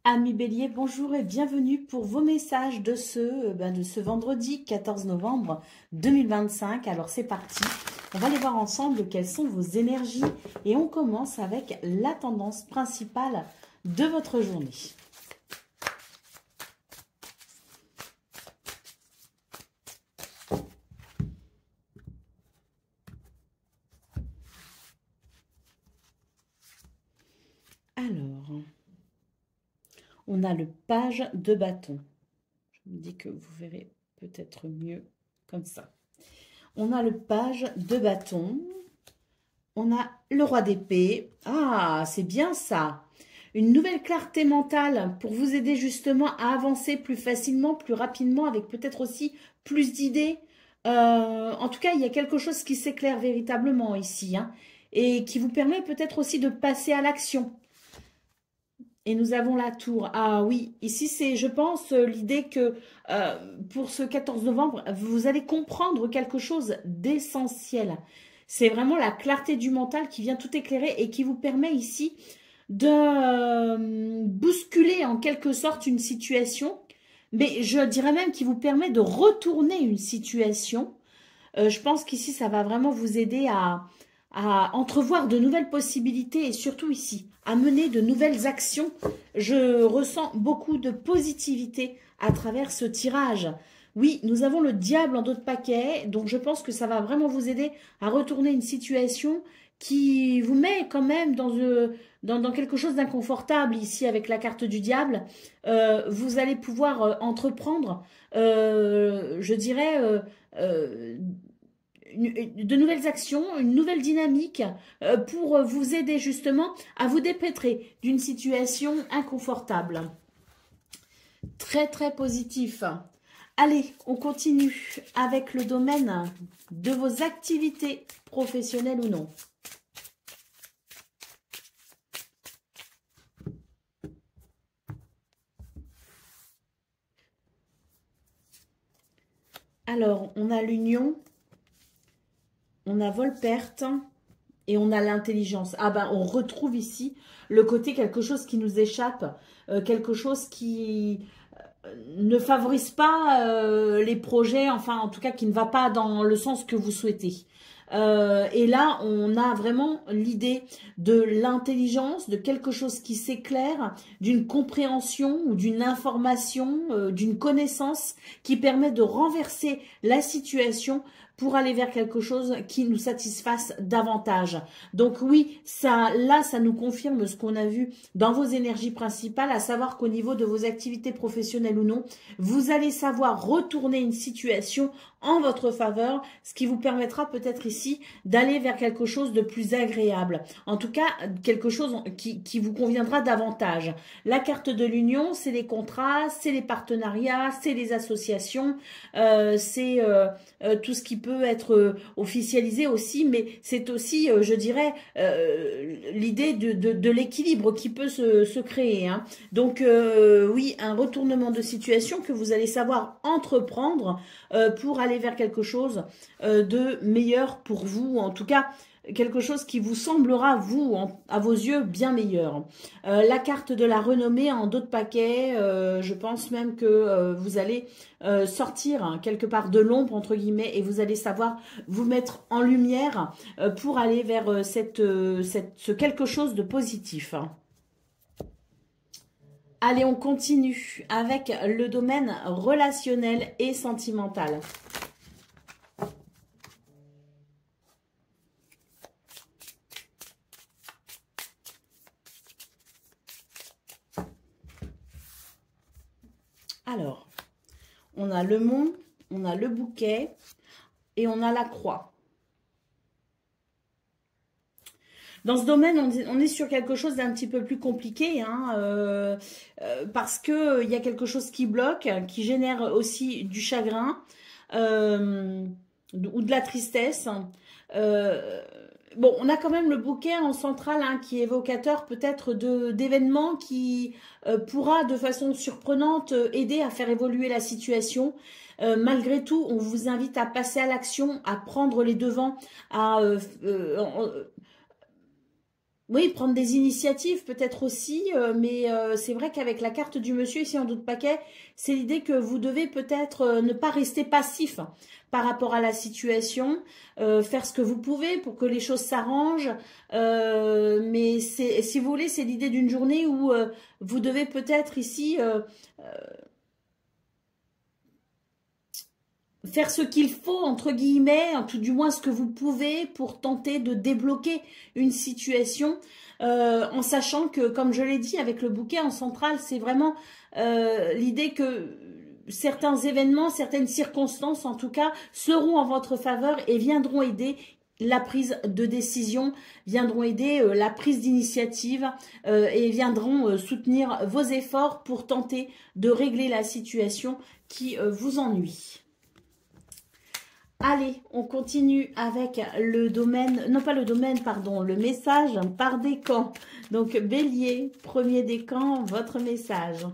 Amis Bélier, bonjour et bienvenue pour vos messages de ce vendredi 14 novembre 2025. Alors c'est parti, on va aller voir ensemble quelles sont vos énergies et on commence avec la tendance principale de votre journée. Alors, on a le page de bâton. Je me dis que vous verrez peut-être mieux comme ça. On a le page de bâton. On a le roi d'épée. Ah, c'est bien ça. Une nouvelle clarté mentale pour vous aider justement à avancer plus facilement, plus rapidement, avec peut-être aussi plus d'idées. En tout cas, il y a quelque chose qui s'éclaire véritablement ici, hein, et qui vous permet peut-être aussi de passer à l'action. Et nous avons la tour. Ah oui, ici c'est, je pense, l'idée que pour ce 14 novembre, vous allez comprendre quelque chose d'essentiel. C'est vraiment la clarté du mental qui vient tout éclairer et qui vous permet ici de bousculer en quelque sorte une situation. Mais je dirais même qui vous permet de retourner une situation. Je pense qu'ici, ça va vraiment vous aider à entrevoir de nouvelles possibilités et surtout ici, à mener de nouvelles actions. Je ressens beaucoup de positivité à travers ce tirage. Oui, nous avons le diable en dos de paquet, donc je pense que ça va vraiment vous aider à retourner une situation qui vous met quand même dans quelque chose d'inconfortable ici avec la carte du diable. Vous allez pouvoir entreprendre, je dirais, euh, de nouvelles actions, une nouvelle dynamique pour vous aider justement à vous dépêtrer d'une situation inconfortable. Très très positif. Allez, on continue avec le domaine de vos activités professionnelles ou non. Alors, on a l'union, on a vol-perte et on a l'intelligence. Ah ben, on retrouve ici le côté quelque chose qui nous échappe, quelque chose qui ne favorise pas les projets, enfin en tout cas qui ne va pas dans le sens que vous souhaitez. Et là, on a vraiment l'idée de l'intelligence, de quelque chose qui s'éclaire, d'une compréhension ou d'une information, d'une connaissance qui permet de renverser la situation pour aller vers quelque chose qui nous satisfasse davantage. Donc oui, là, ça nous confirme ce qu'on a vu dans vos énergies principales, à savoir qu'au niveau de vos activités professionnelles ou non, vous allez savoir retourner une situation en votre faveur, ce qui vous permettra peut-être ici d'aller vers quelque chose de plus agréable. En tout cas, quelque chose qui vous conviendra davantage. La carte de l'union, c'est les contrats, c'est les partenariats, c'est les associations, c'est tout ce qui peut être officialisé aussi, mais c'est aussi, je dirais, l'idée de l'équilibre qui peut se créer, hein. Donc, oui, un retournement de situation que vous allez savoir entreprendre pour aller vers quelque chose de meilleur pour vous, en tout cas quelque chose qui vous semblera, vous, à vos yeux, bien meilleur. La carte de la renommée en dos de paquet, je pense même que vous allez sortir hein, quelque part de l'ombre, entre guillemets, et vous allez savoir vous mettre en lumière pour aller vers ce quelque chose de positif. Allez, on continue avec le domaine relationnel et sentimental. Alors, on a le mont, on a le bouquet et on a la croix. Dans ce domaine, on est sur quelque chose d'un petit peu plus compliqué, hein, parce qu'il y a quelque chose qui bloque, qui génère aussi du chagrin ou de la tristesse. Bon, on a quand même le bouquet en centrale hein, qui est évocateur peut-être d'événements qui pourra de façon surprenante aider à faire évoluer la situation. Malgré tout, on vous invite à passer à l'action, à prendre les devants, à Oui, prendre des initiatives peut-être aussi, mais c'est vrai qu'avec la carte du monsieur ici en dos de paquet, c'est l'idée que vous devez peut-être ne pas rester passif par rapport à la situation, faire ce que vous pouvez pour que les choses s'arrangent, mais si vous voulez, c'est l'idée d'une journée où vous devez peut-être ici faire ce qu'il faut, entre guillemets, tout du moins ce que vous pouvez pour tenter de débloquer une situation, en sachant que, comme je l'ai dit, avec le bouquet en centrale, c'est vraiment l'idée que certains événements, certaines circonstances, en tout cas, seront en votre faveur et viendront aider la prise de décision, viendront aider la prise d'initiative et viendront soutenir vos efforts pour tenter de régler la situation qui vous ennuie. Allez, on continue avec le domaine, non pas le domaine, pardon, le message par décan. Donc, Bélier, premier décan, votre message.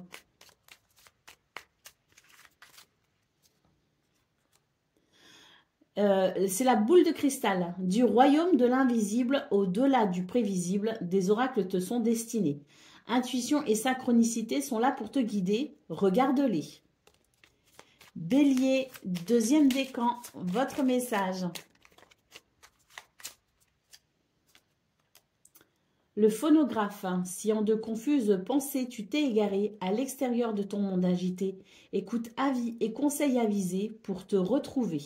C'est la boule de cristal. Du royaume de l'invisible au-delà du prévisible, des oracles te sont destinés. Intuition et synchronicité sont là pour te guider. Regarde-les. Bélier, deuxième décan, votre message. Le phonographe, si en de confuses pensées tu t'es égaré à l'extérieur de ton monde agité, écoute avis et conseils avisés pour te retrouver.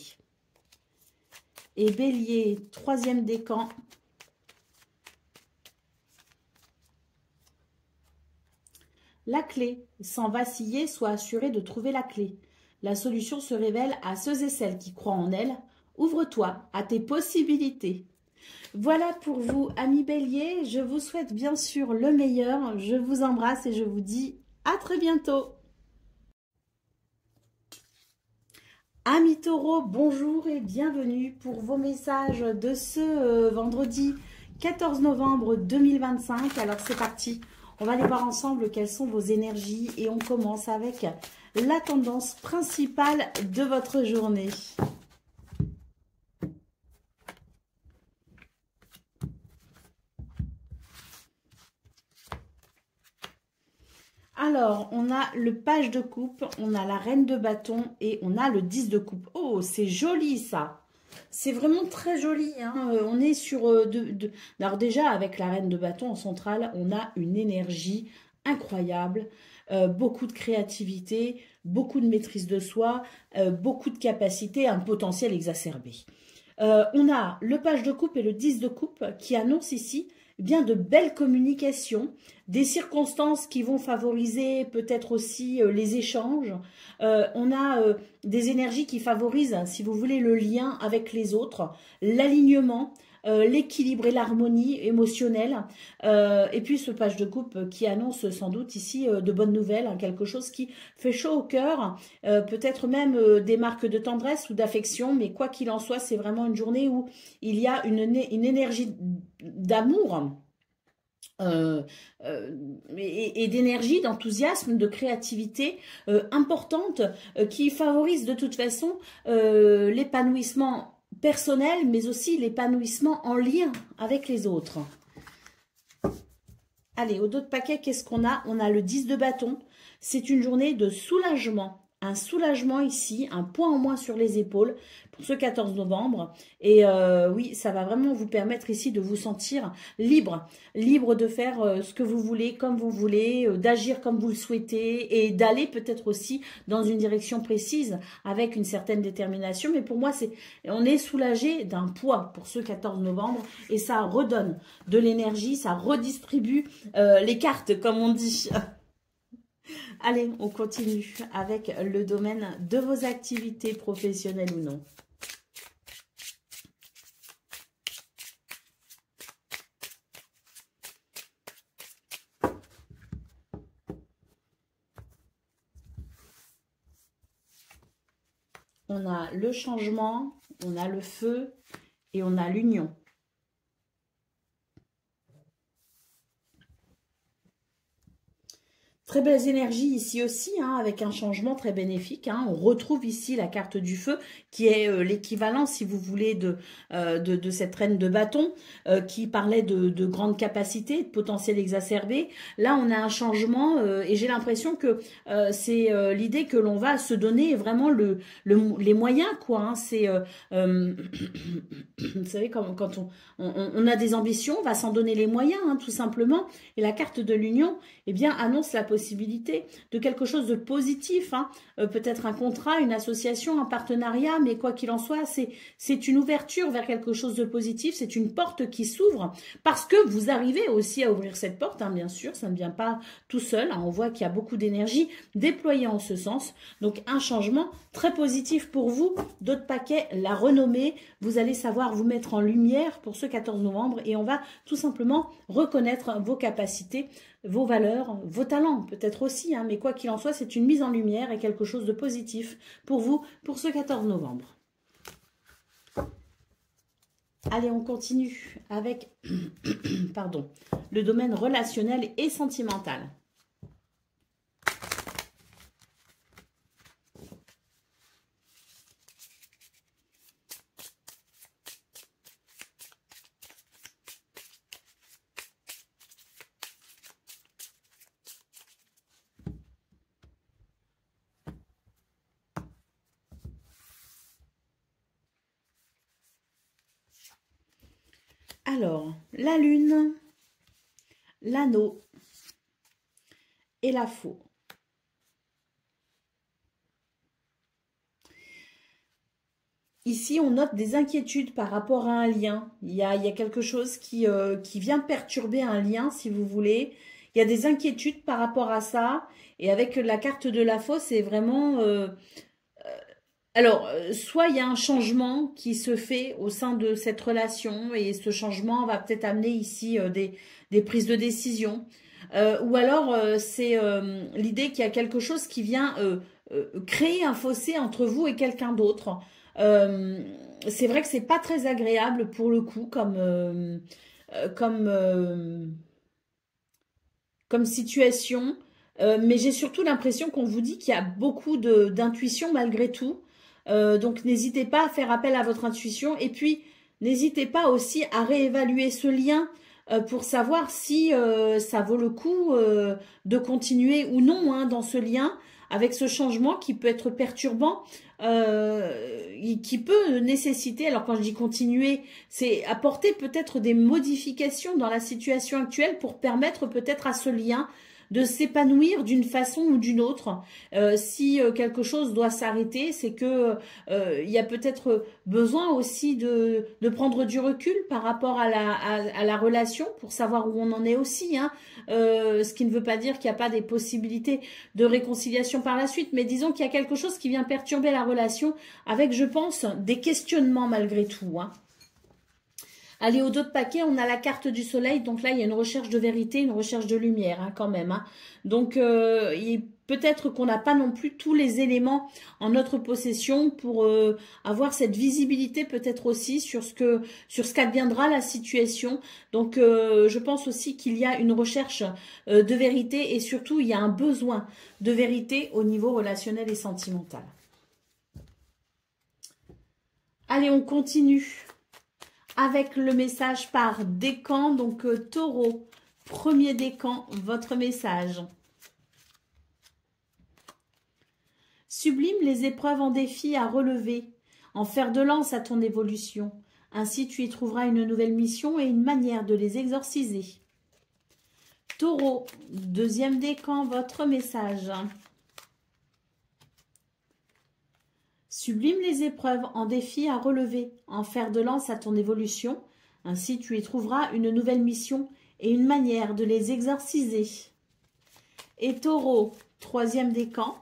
Et Bélier, troisième décan. La clé, sans vaciller, sois assuré de trouver la clé. La solution se révèle à ceux et celles qui croient en elle. Ouvre-toi à tes possibilités. Voilà pour vous, amis Bélier. Je vous souhaite bien sûr le meilleur. Je vous embrasse et je vous dis à très bientôt. Amis Taureaux, bonjour et bienvenue pour vos messages de ce vendredi 14 novembre 2025. Alors c'est parti, on va aller voir ensemble quelles sont vos énergies et on commence avec la tendance principale de votre journée. Alors, on a le page de coupe, on a la reine de bâton et on a le 10 de coupe. Oh, c'est joli ça. C'est vraiment très joli. Hein. On est sur... Alors déjà, avec la reine de bâton en centrale, on a une énergie incroyable. Beaucoup de créativité, beaucoup de maîtrise de soi, beaucoup de capacité, un potentiel exacerbé. On a le page de coupe et le 10 de coupe qui annoncent ici bien de belles communications, des circonstances qui vont favoriser peut-être aussi les échanges. On a des énergies qui favorisent, si vous voulez, le lien avec les autres, l'alignement, l'équilibre et l'harmonie émotionnelle. Et puis ce page de coupe qui annonce sans doute ici de bonnes nouvelles, hein, quelque chose qui fait chaud au cœur, peut-être même des marques de tendresse ou d'affection, mais quoi qu'il en soit, c'est vraiment une journée où il y a une énergie d'amour et d'énergie, d'enthousiasme, de créativité importante qui favorise de toute façon l'épanouissement personnel, mais aussi l'épanouissement en lien avec les autres. Allez, au dos de paquet, qu'est-ce qu'on a? On a le 10 de bâton. C'est une journée de soulagement. Un soulagement ici, un poids en moins sur les épaules pour ce 14 novembre. Et oui, ça va vraiment vous permettre ici de vous sentir libre. Libre de faire ce que vous voulez, comme vous voulez, d'agir comme vous le souhaitez et d'aller peut-être aussi dans une direction précise avec une certaine détermination. Mais pour moi, on est soulagé d'un poids pour ce 14 novembre et ça redonne de l'énergie, ça redistribue les cartes, comme on dit. Allez, on continue avec le domaine de vos activités professionnelles ou non. On a le changement, on a le feu et on a l'union. Très belles énergies ici aussi, hein, avec un changement très bénéfique. Hein. On retrouve ici la carte du feu, qui est l'équivalent, si vous voulez, de cette reine de bâton, qui parlait de grandes capacités, de potentiel exacerbé. Là, on a un changement, et j'ai l'impression que c'est l'idée que l'on va se donner vraiment les moyens, quoi. Hein. C'est, vous savez, quand on a des ambitions, on va s'en donner les moyens, hein, tout simplement. Et la carte de l'union, eh bien, annonce la possibilité de quelque chose de positif, hein. Peut-être un contrat, une association, un partenariat, mais quoi qu'il en soit, c'est une ouverture vers quelque chose de positif, c'est une porte qui s'ouvre, parce que vous arrivez aussi à ouvrir cette porte, hein, bien sûr, ça ne vient pas tout seul, hein. On voit qu'il y a beaucoup d'énergie déployée en ce sens, donc un changement très positif pour vous. D'autres paquets, la renommée, vous allez savoir vous mettre en lumière pour ce 14 novembre, et on va tout simplement reconnaître vos capacités, vos valeurs, vos talents peut-être aussi, hein, mais quoi qu'il en soit, c'est une mise en lumière et quelque chose de positif pour vous, pour ce 14 novembre. Allez, on continue avec pardon, le domaine relationnel et sentimental. Alors, la lune, l'anneau et la faux. Ici, on note des inquiétudes par rapport à un lien. Il y a quelque chose qui vient perturber un lien, si vous voulez. Il y a des inquiétudes par rapport à ça. Et avec la carte de la faux, c'est vraiment... alors, soit il y a un changement qui se fait au sein de cette relation et ce changement va peut-être amener ici des prises de décision. Ou alors, c'est l'idée qu'il y a quelque chose qui vient créer un fossé entre vous et quelqu'un d'autre. C'est vrai que c'est pas très agréable pour le coup comme situation. Mais j'ai surtout l'impression qu'on vous dit qu'il y a beaucoup d'intuition malgré tout. Donc n'hésitez pas à faire appel à votre intuition. Et puis n'hésitez pas aussi à réévaluer ce lien pour savoir si ça vaut le coup de continuer ou non, hein, dans ce lien, avec ce changement qui peut être perturbant, qui peut nécessiter, alors quand je dis continuer, c'est apporter peut-être des modifications dans la situation actuelle pour permettre peut-être à ce lien de s'épanouir d'une façon ou d'une autre. Si quelque chose doit s'arrêter, c'est que il y a peut-être besoin aussi de prendre du recul par rapport à la relation pour savoir où on en est aussi, hein. Ce qui ne veut pas dire qu'il n'y a pas des possibilités de réconciliation par la suite, mais disons qu'il y a quelque chose qui vient perturber la relation avec, je pense, des questionnements malgré tout, hein. Allez, au dos de paquet, on a la carte du soleil. Donc là, il y a une recherche de vérité, une recherche de lumière, hein, quand même, hein. Donc, peut-être qu'on n'a pas non plus tous les éléments en notre possession pour avoir cette visibilité peut-être aussi sur ce qu'adviendra la situation. Donc, je pense aussi qu'il y a une recherche de vérité et surtout, il y a un besoin de vérité au niveau relationnel et sentimental. Allez, on continue avec le message par décan, donc taureau, premier décan, votre message. Sublime les épreuves en défi à relever, en fer de lance à ton évolution. Ainsi tu y trouveras une nouvelle mission et une manière de les exorciser. Taureau, deuxième décan, votre message. Sublime les épreuves en défi à relever, en fer de lance à ton évolution. Ainsi tu y trouveras une nouvelle mission et une manière de les exorciser. Et Taureau, troisième décan.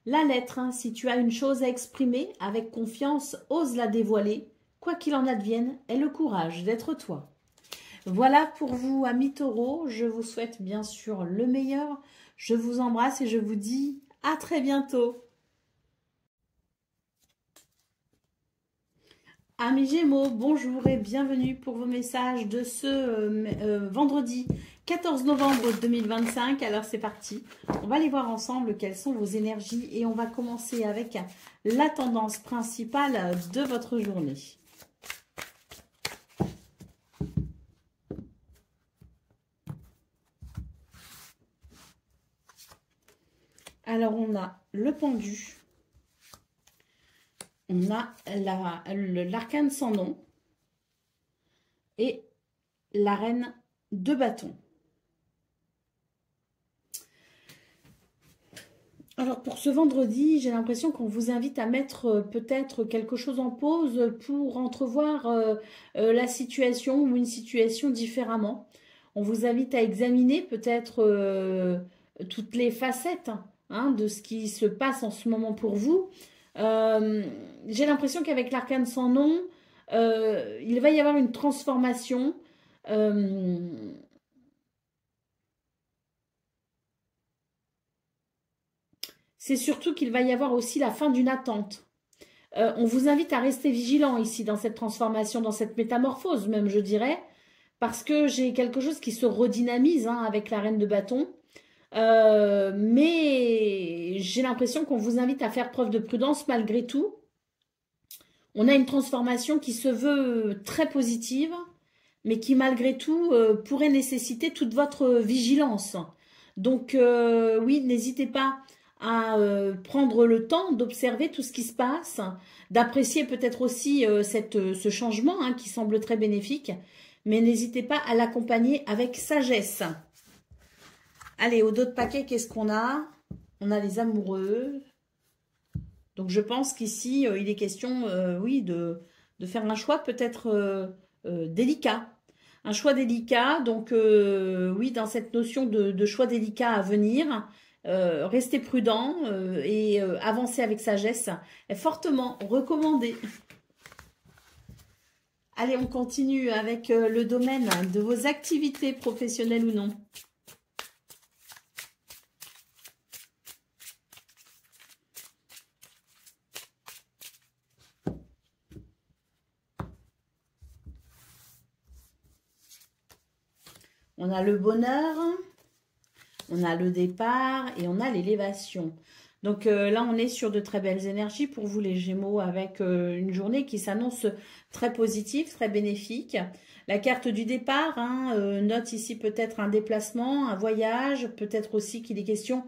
La lettre, hein, si tu as une chose à exprimer avec confiance, ose la dévoiler. Quoi qu'il en advienne, aie le courage d'être toi. Voilà pour vous, amis taureaux. Je vous souhaite bien sûr le meilleur. Je vous embrasse et je vous dis à très bientôt. Amis Gémeaux, bonjour et bienvenue pour vos messages de ce vendredi 14 novembre 2025. Alors c'est parti, on va aller voir ensemble quelles sont vos énergies et on va commencer avec la tendance principale de votre journée. Alors on a le pendu. On a l'arcane sans nom et la reine de bâton. Alors pour ce vendredi, j'ai l'impression qu'on vous invite à mettre peut-être quelque chose en pause pour entrevoir la situation ou une situation différemment. On vous invite à examiner peut-être toutes les facettes hein, de ce qui se passe en ce moment pour vous. J'ai l'impression qu'avec l'arcane sans nom, il va y avoir une transformation. C'est surtout qu'il va y avoir aussi la fin d'une attente. On vous invite à rester vigilant ici dans cette transformation, dans cette métamorphose même, je dirais, parce que j'ai quelque chose qui se redynamise hein, avec la reine de bâton. Mais j'ai l'impression qu'on vous invite à faire preuve de prudence malgré tout. On a une transformation qui se veut très positive, mais qui malgré tout pourrait nécessiter toute votre vigilance. Donc oui, n'hésitez pas à prendre le temps d'observer tout ce qui se passe, d'apprécier peut-être aussi ce changement hein, qui semble très bénéfique, mais n'hésitez pas à l'accompagner avec sagesse. Allez, au dos de paquet, qu'est-ce qu'on a? On a les amoureux. Donc, je pense qu'ici, il est question, oui, de faire un choix peut-être délicat. Un choix délicat, donc oui, dans cette notion de choix délicat à venir, restez prudent et avancer avec sagesse est fortement recommandé. Allez, on continue avec le domaine de vos activités professionnelles ou non. On a le bonheur, on a le départ et on a l'élévation. Donc là, on est sur de très belles énergies pour vous les Gémeaux avec une journée qui s'annonce très positive, très bénéfique. La carte du départ hein, note ici peut-être un déplacement, un voyage, peut-être aussi qu'il est question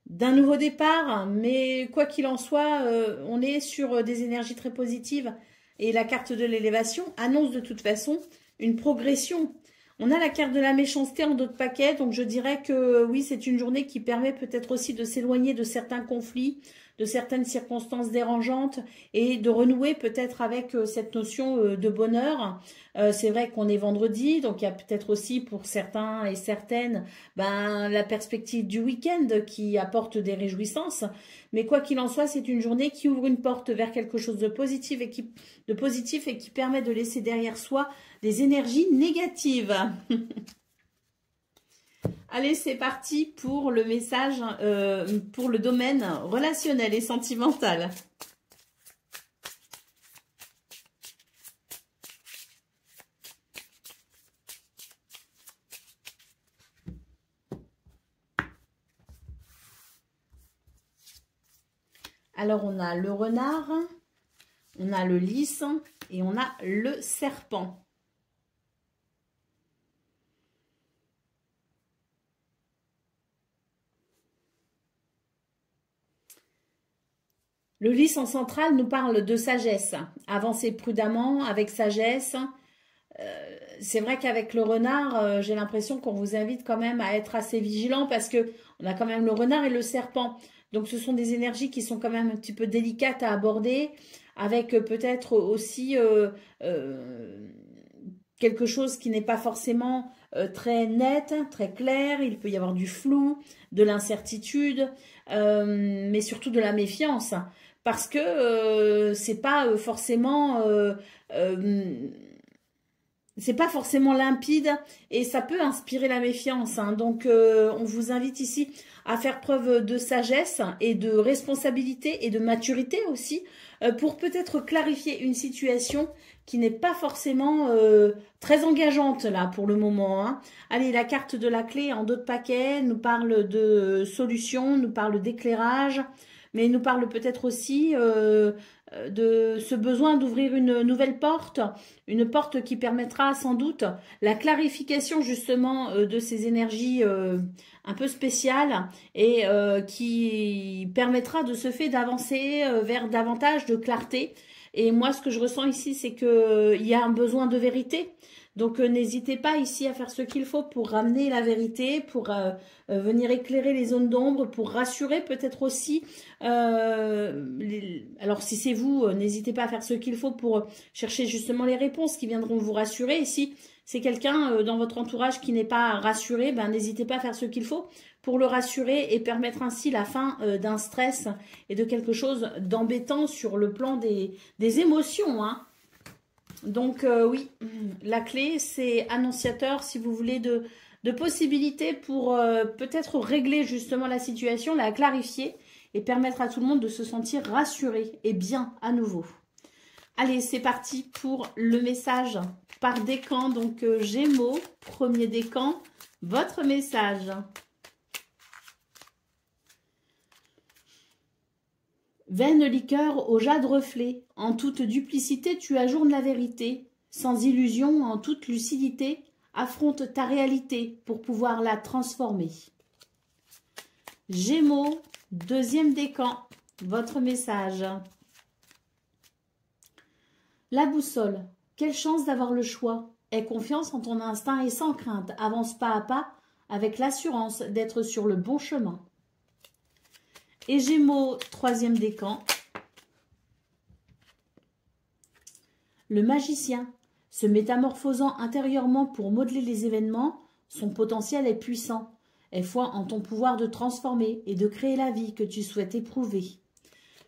d'un nouveau départ. Mais quoi qu'il en soit, on est sur des énergies très positives et la carte de l'élévation annonce de toute façon une progression. On a la carte de la méchanceté en dos de paquet, donc je dirais que oui, c'est une journée qui permet peut-être aussi de s'éloigner de certains conflits, de certaines circonstances dérangeantes et de renouer peut-être avec cette notion de bonheur. C'est vrai qu'on est vendredi, donc il y a peut-être aussi pour certains et certaines la perspective du week-end qui apporte des réjouissances. Mais quoi qu'il en soit, c'est une journée qui ouvre une porte vers quelque chose de positif et qui permet de laisser derrière soi des énergies négatives. Allez, c'est parti pour le message, pour le domaine relationnel et sentimental. Alors, on a le renard, on a le lys et on a le serpent. Le lys en centrale nous parle de sagesse. Avancer prudemment, avec sagesse. C'est vrai qu'avec le renard, j'ai l'impression qu'on vous invite quand même à être assez vigilant parce que on a quand même le renard et le serpent. Donc, ce sont des énergies qui sont quand même un petit peu délicates à aborder avec peut-être aussi quelque chose qui n'est pas forcément très net, très clair. Il peut y avoir du flou, de l'incertitude, mais surtout de la méfiance. Parce que c'est pas forcément c'est pas forcément limpide et ça peut inspirer la méfiance. Hein. Donc, on vous invite ici à faire preuve de sagesse et de responsabilité et de maturité aussi pour peut-être clarifier une situation qui n'est pas forcément très engageante là pour le moment. Hein. Allez, la carte de la clé en dos de paquet nous parle de solution, nous parle d'éclairage, mais nous parle peut-être aussi de ce besoin d'ouvrir une nouvelle porte, une porte qui permettra sans doute la clarification justement de ces énergies un peu spéciales et qui permettra de ce fait d'avancer vers davantage de clarté. Et moi, ce que je ressens ici, c'est qu'il y a un besoin de vérité. Donc, n'hésitez pas ici à faire ce qu'il faut pour ramener la vérité, pour venir éclairer les zones d'ombre, pour rassurer peut-être aussi. Alors, si c'est vous, n'hésitez pas à faire ce qu'il faut pour chercher justement les réponses qui viendront vous rassurer. Et si c'est quelqu'un dans votre entourage qui n'est pas rassuré, ben, n'hésitez pas à faire ce qu'il faut pour le rassurer et permettre ainsi la fin d'un stress et de quelque chose d'embêtant sur le plan des émotions, hein. Donc oui, la clé, c'est annonciateur, si vous voulez, de possibilités pour peut-être régler justement la situation, la clarifier et permettre à tout le monde de se sentir rassuré et bien à nouveau. Allez, c'est parti pour le message par décan. Donc Gémeaux, premier décan, votre message. Vaine liqueur au jade reflet, en toute duplicité tu ajournes la vérité, sans illusion, en toute lucidité, affronte ta réalité pour pouvoir la transformer. Gémeaux, deuxième décan, votre message. La boussole, quelle chance d'avoir le choix. Aie confiance en ton instinct et sans crainte, avance pas à pas avec l'assurance d'être sur le bon chemin. Et Gémeaux, troisième décan. Le magicien, se métamorphosant intérieurement pour modeler les événements, son potentiel est puissant. Aie foi en ton pouvoir de transformer et de créer la vie que tu souhaites éprouver.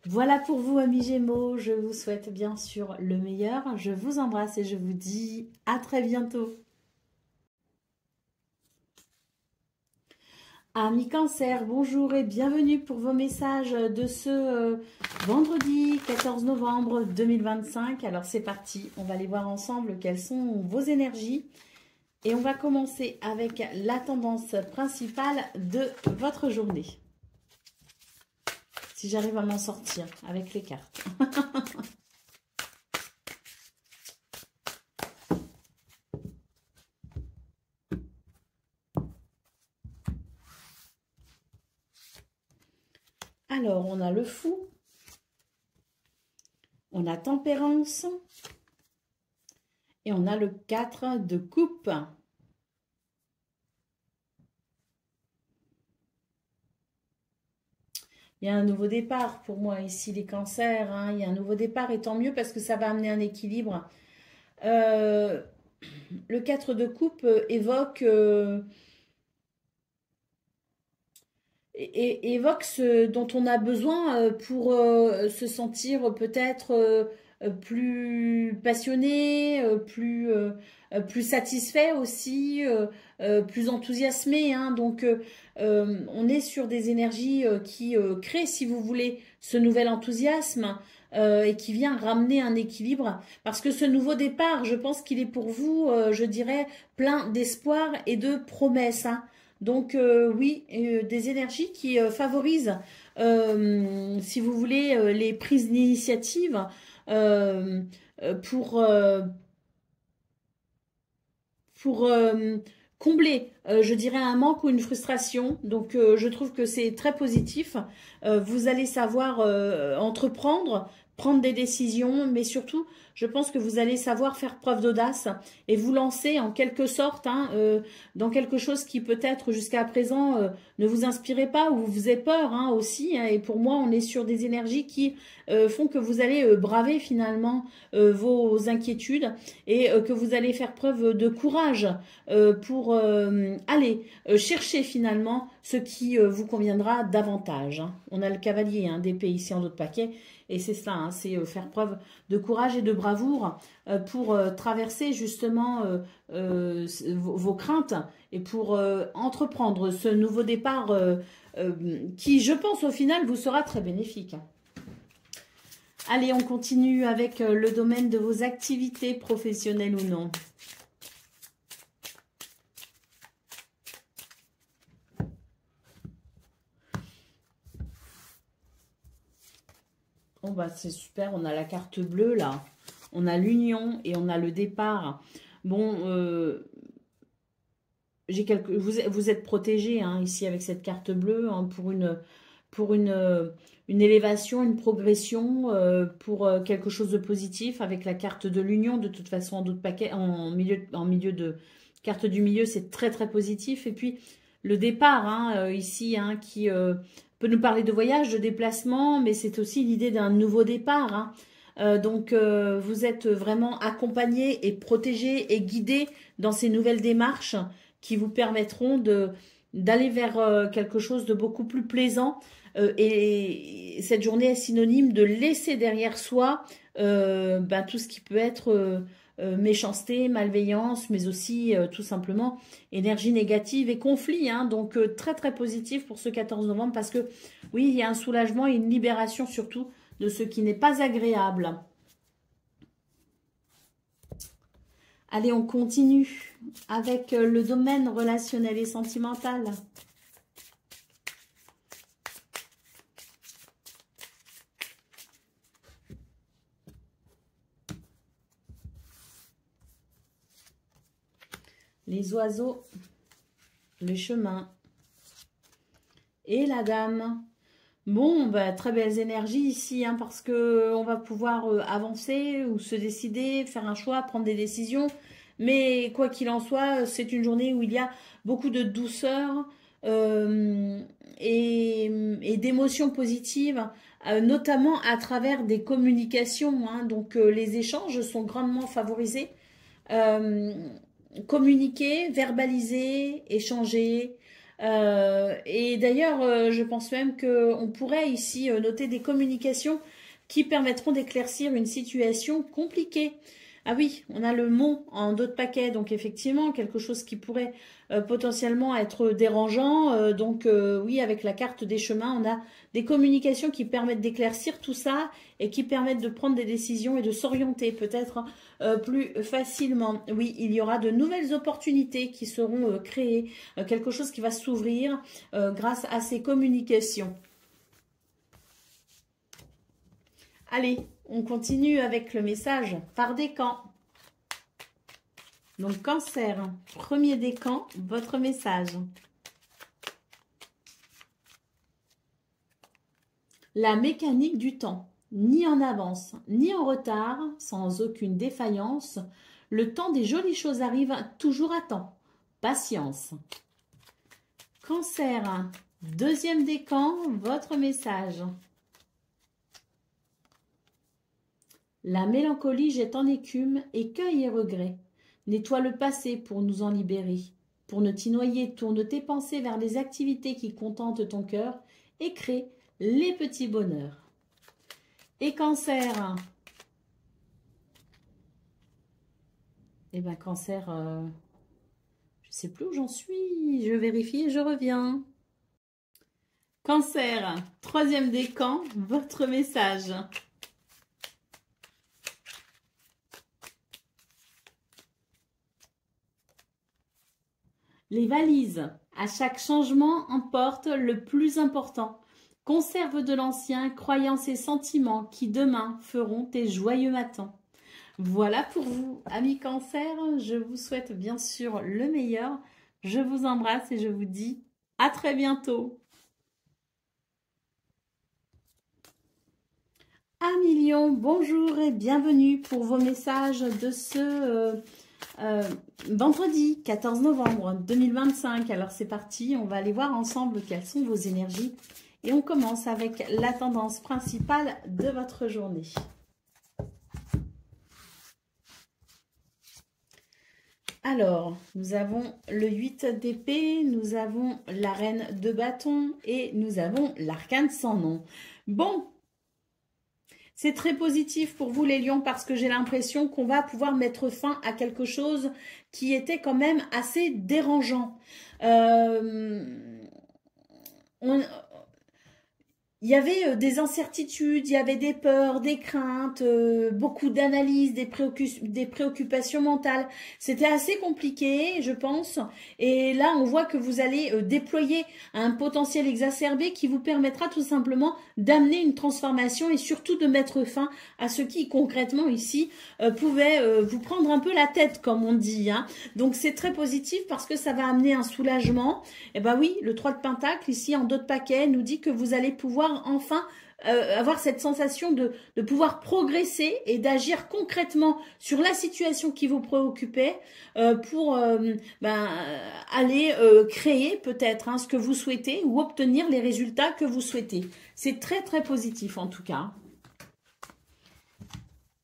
Voilà pour vous, amis Gémeaux. Je vous souhaite bien sûr le meilleur. Je vous embrasse et je vous dis à très bientôt. Amis Cancer, bonjour et bienvenue pour vos messages de ce vendredi 14 novembre 2025. Alors c'est parti, on va aller voir ensemble quelles sont vos énergies. Et on va commencer avec la tendance principale de votre journée. Si j'arrive à m'en sortir avec les cartes. Alors, on a le fou, on a tempérance et on a le 4 de coupe. Il y a un nouveau départ pour moi ici, les cancers. Hein. Il y a un nouveau départ et tant mieux parce que ça va amener un équilibre. Le 4 de coupe évoque... évoque ce dont on a besoin pour se sentir peut-être plus passionné, plus satisfait aussi, plus enthousiasmé. Hein. Donc, on est sur des énergies qui créent, si vous voulez, ce nouvel enthousiasme et qui vient ramener un équilibre. Parce que ce nouveau départ, je pense qu'il est pour vous, je dirais, plein d'espoir et de promesses. Hein. Donc oui, des énergies qui favorisent, si vous voulez, les prises d'initiative pour combler, je dirais, un manque ou une frustration. Donc je trouve que c'est très positif. Vous allez savoir entreprendre, prendre des décisions, mais surtout, je pense que vous allez savoir faire preuve d'audace et vous lancer en quelque sorte hein, dans quelque chose qui peut-être jusqu'à présent ne vous inspirait pas ou vous avez peur hein, aussi. Hein, et pour moi, on est sur des énergies qui font que vous allez braver finalement vos inquiétudes et que vous allez faire preuve de courage pour aller chercher finalement ce qui vous conviendra davantage. Hein. On a le cavalier hein, d'épée ici en dos de paquet. Et c'est ça, hein, c'est faire preuve de courage et de bravoure. bravoure pour traverser justement vos craintes et pour entreprendre ce nouveau départ qui, je pense, au final, vous sera très bénéfique. Allez, on continue avec le domaine de vos activités professionnelles ou non. Bon, bah, c'est super, on a la carte bleue là. On a l'union et on a le départ. Bon, vous êtes protégé hein, ici avec cette carte bleue hein, pour une élévation, une progression, pour quelque chose de positif avec la carte de l'union. De toute façon, en d'autres paquets, en milieu de carte du milieu, c'est très très positif. Et puis le départ hein, ici hein, qui peut nous parler de voyage, de déplacement, mais c'est aussi l'idée d'un nouveau départ. Hein. Donc, vous êtes vraiment accompagné et protégé et guidé dans ces nouvelles démarches qui vous permettront d'aller vers quelque chose de beaucoup plus plaisant. Et cette journée est synonyme de laisser derrière soi tout ce qui peut être méchanceté, malveillance, mais aussi tout simplement énergie négative et conflit. Hein. Donc, très très positif pour ce 14 novembre parce que oui, il y a un soulagement et une libération surtout de ce qui n'est pas agréable. Allez, on continue avec le domaine relationnel et sentimental. Les oiseaux, le chemin et la dame. Bon, bah, très belles énergies ici, hein, parce que on va pouvoir avancer ou se décider, faire un choix, prendre des décisions. Mais quoi qu'il en soit, c'est une journée où il y a beaucoup de douceur et d'émotions positives, notamment à travers des communications. Hein. Donc, les échanges sont grandement favorisés. Communiquer, verbaliser, échanger. Et d'ailleurs, je pense même qu'on pourrait ici noter des communications qui permettront d'éclaircir une situation compliquée. Ah oui, on a le mot en d'autres paquets, donc effectivement, quelque chose qui pourrait potentiellement être dérangeant. Donc oui, avec la carte des chemins, on a des communications qui permettent d'éclaircir tout ça et qui permettent de prendre des décisions et de s'orienter peut-être plus facilement. Oui, il y aura de nouvelles opportunités qui seront créées, quelque chose qui va s'ouvrir grâce à ces communications. Allez, on continue avec le message par décan. Donc, Cancer, premier décan, votre message. La mécanique du temps, ni en avance, ni en retard, sans aucune défaillance. Le temps des jolies choses arrive toujours à temps. Patience. Cancer, deuxième décan, votre message. La mélancolie jette en écume, écueil et regret. Nettoie le passé pour nous en libérer. Pour ne t'y noyer, tourne tes pensées vers les activités qui contentent ton cœur et crée les petits bonheurs. Et Cancer. Eh bien, Cancer, je ne sais plus où j'en suis. Je vérifie et je reviens. Cancer, troisième décan, votre message. Les valises. À chaque changement, emporte le plus important. Conserve de l'ancien, croyances et sentiments qui demain feront tes joyeux matins. Voilà pour vous, amis Cancer. Je vous souhaite bien sûr le meilleur. Je vous embrasse et je vous dis à très bientôt. Million, bonjour et bienvenue pour vos messages de ce vendredi 14 novembre 2025. Alors c'est parti, on va aller voir ensemble quelles sont vos énergies. Et on commence avec la tendance principale de votre journée. Alors, nous avons le 8 d'épée, nous avons la reine de bâton et nous avons l'arcane sans nom. Bon, C'est très positif pour vous les lions parce que j'ai l'impression qu'on va pouvoir mettre fin à quelque chose qui était quand même assez dérangeant. Il y avait des incertitudes, il y avait des peurs, des craintes, beaucoup d'analyses, des préoccupations mentales. C'était assez compliqué, je pense. Et là, on voit que vous allez déployer un potentiel exacerbé qui vous permettra tout simplement d'amener une transformation et surtout de mettre fin à ce qui, concrètement, ici, pouvait vous prendre un peu la tête, comme on dit. Hein. Donc, c'est très positif parce que ça va amener un soulagement. Et ben oui, le 3 de Pentacle, ici, en dos de paquet, nous dit que vous allez pouvoir enfin avoir cette sensation de pouvoir progresser et d'agir concrètement sur la situation qui vous préoccupait pour aller créer peut-être hein, ce que vous souhaitez ou obtenir les résultats que vous souhaitez. C'est très très positif en tout cas.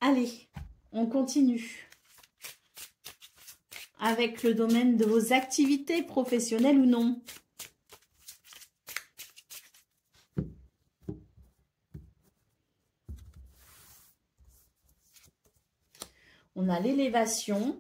Allez, on continue avec le domaine de vos activités professionnelles ou non. On a l'élévation,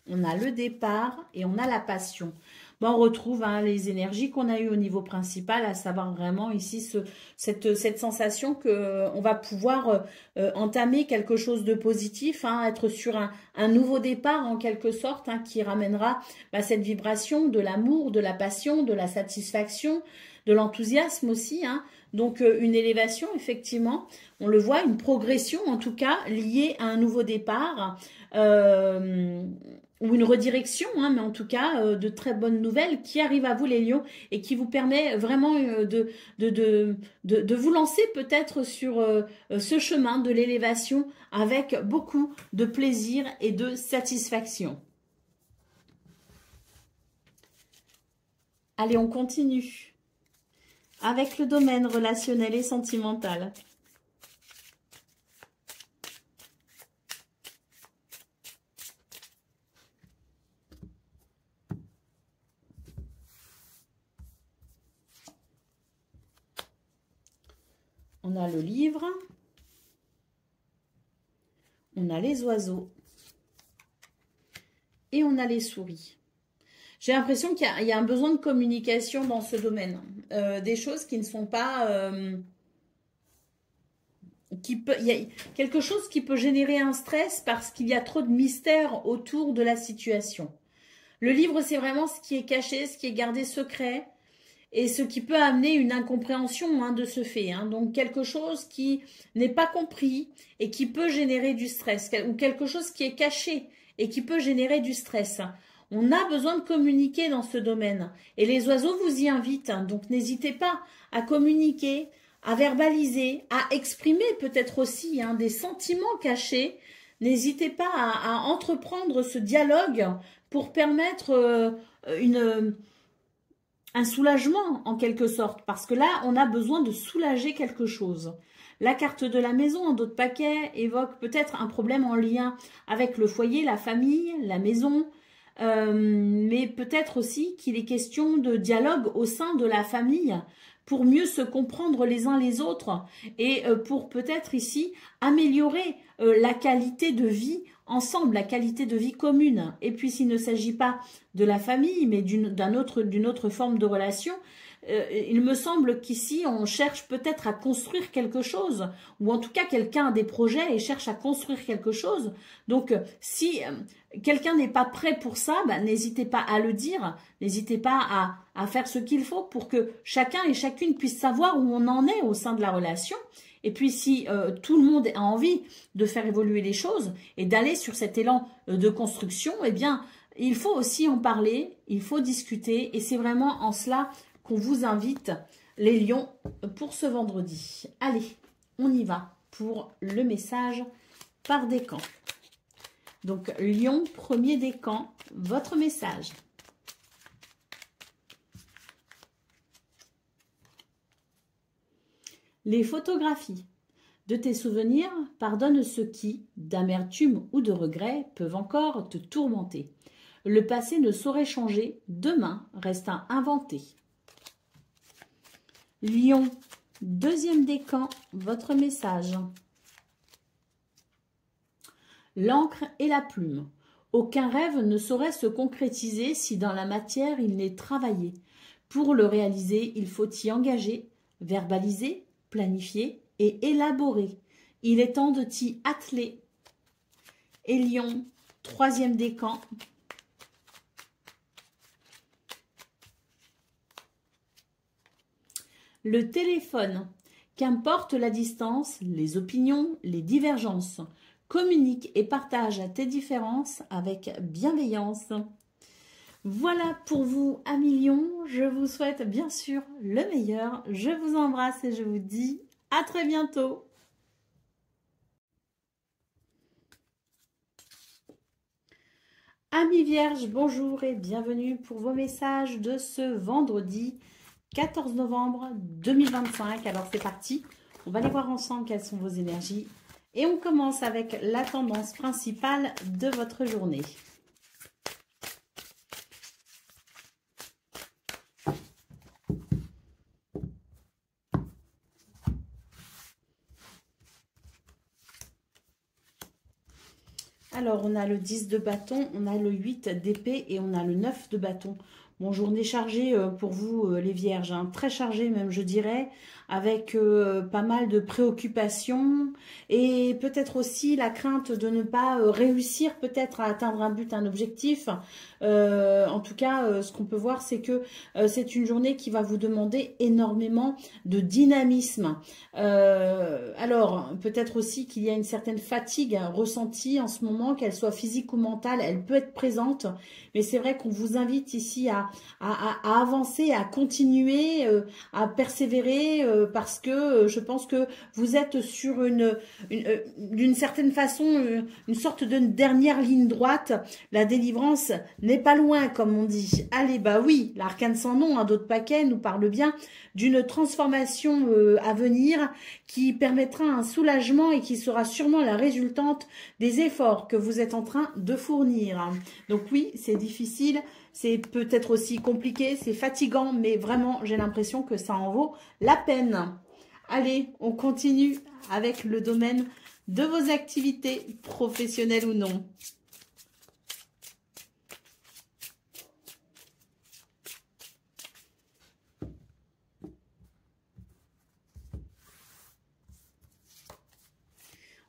on a le départ et on a la passion. Bon, on retrouve hein, les énergies qu'on a eues au niveau principal, à savoir vraiment ici cette sensation qu'on va pouvoir entamer quelque chose de positif, hein, être sur un nouveau départ en quelque sorte, hein, qui ramènera cette vibration de l'amour, de la passion, de la satisfaction, de l'enthousiasme aussi. Hein. Donc une élévation, effectivement, on le voit, une progression en tout cas liée à un nouveau départ. Ou une redirection, hein, mais en tout cas de très bonnes nouvelles qui arrivent à vous les lions et qui vous permet vraiment de vous lancer peut-être sur ce chemin de l'élévation avec beaucoup de plaisir et de satisfaction. Allez, on continue avec le domaine relationnel et sentimental. On a le livre, on a les oiseaux et on a les souris. J'ai l'impression qu'il y a un besoin de communication dans ce domaine. Des choses qui ne sont pas... il y a quelque chose qui peut générer un stress parce qu'il y a trop de mystère autour de la situation. Le livre, c'est vraiment ce qui est caché, ce qui est gardé secret. Et ce qui peut amener une incompréhension hein, de ce fait. Hein. Donc, quelque chose qui n'est pas compris et qui peut générer du stress. Ou quelque chose qui est caché et qui peut générer du stress. On a besoin de communiquer dans ce domaine. Et les oiseaux vous y invitent. Hein. Donc, n'hésitez pas à communiquer, à verbaliser, à exprimer peut-être aussi hein, des sentiments cachés. N'hésitez pas à entreprendre ce dialogue pour permettre un soulagement en quelque sorte, parce que là, on a besoin de soulager quelque chose. La carte de la maison en dos de paquet évoque peut-être un problème en lien avec le foyer, la famille, la maison, mais peut-être aussi qu'il est question de dialogue au sein de la famille pour mieux se comprendre les uns les autres et pour peut-être ici améliorer la qualité de vie ensemble, la qualité de vie commune. Et puis s'il ne s'agit pas de la famille, mais d'une autre forme de relation, il me semble qu'ici on cherche peut-être à construire quelque chose, ou en tout cas quelqu'un a des projets et cherche à construire quelque chose. Donc si quelqu'un n'est pas prêt pour ça, n'hésitez pas à le dire, n'hésitez pas à faire ce qu'il faut pour que chacun et chacune puisse savoir où on en est au sein de la relation. Et puis si tout le monde a envie de faire évoluer les choses et d'aller sur cet élan de construction, eh bien il faut aussi en parler, il faut discuter et c'est vraiment en cela qu'on vous invite les lions pour ce vendredi. Allez, on y va pour le message par décan. Donc lion, premier décan, votre message. Les photographies de tes souvenirs pardonnent ceux qui, d'amertume ou de regret, peuvent encore te tourmenter. Le passé ne saurait changer, demain reste à inventer. Lion, deuxième décan, votre message. l'encre et la plume. Aucun rêve ne saurait se concrétiser si dans la matière il n'est travaillé. Pour le réaliser, il faut y engager, verbaliser, planifier et élaborer. Il est temps de t'y atteler. Et Lion, troisième décan. Le téléphone. Qu'importe la distance, les opinions, les divergences. Communique et partage tes différences avec bienveillance. Voilà pour vous, amis Lions. Je vous souhaite bien sûr le meilleur. Je vous embrasse et je vous dis à très bientôt. Amis Vierges, bonjour et bienvenue pour vos messages de ce vendredi 14 novembre 2025. Alors c'est parti, on va aller voir ensemble quelles sont vos énergies. Et on commence avec la tendance principale de votre journée. Alors, on a le 10 de bâton, on a le 8 d'épée et on a le 9 de bâton. Bon, journée chargée pour vous, les vierges, hein, très chargée même, je dirais, avec pas mal de préoccupations et peut-être aussi la crainte de ne pas réussir peut-être à atteindre un but, un objectif. En tout cas, ce qu'on peut voir, c'est que c'est une journée qui va vous demander énormément de dynamisme. Alors, peut-être aussi qu'il y a une certaine fatigue ressentie en ce moment, qu'elle soit physique ou mentale, elle peut être présente, mais c'est vrai qu'on vous invite ici à avancer, à continuer, à persévérer, parce que je pense que vous êtes sur d'une certaine façon, une sorte de dernière ligne droite. La délivrance n'est pas loin, comme on dit. Allez, bah oui, l'arcane sans nom, d'autres paquets, nous parle bien d'une transformation à venir qui permettra un soulagement et qui sera sûrement la résultante des efforts que vous êtes en train de fournir. Donc oui, c'est difficile, c'est peut-être aussi compliqué, c'est fatigant, mais vraiment, j'ai l'impression que ça en vaut la peine. Allez, on continue avec le domaine de vos activités, professionnelles ou non.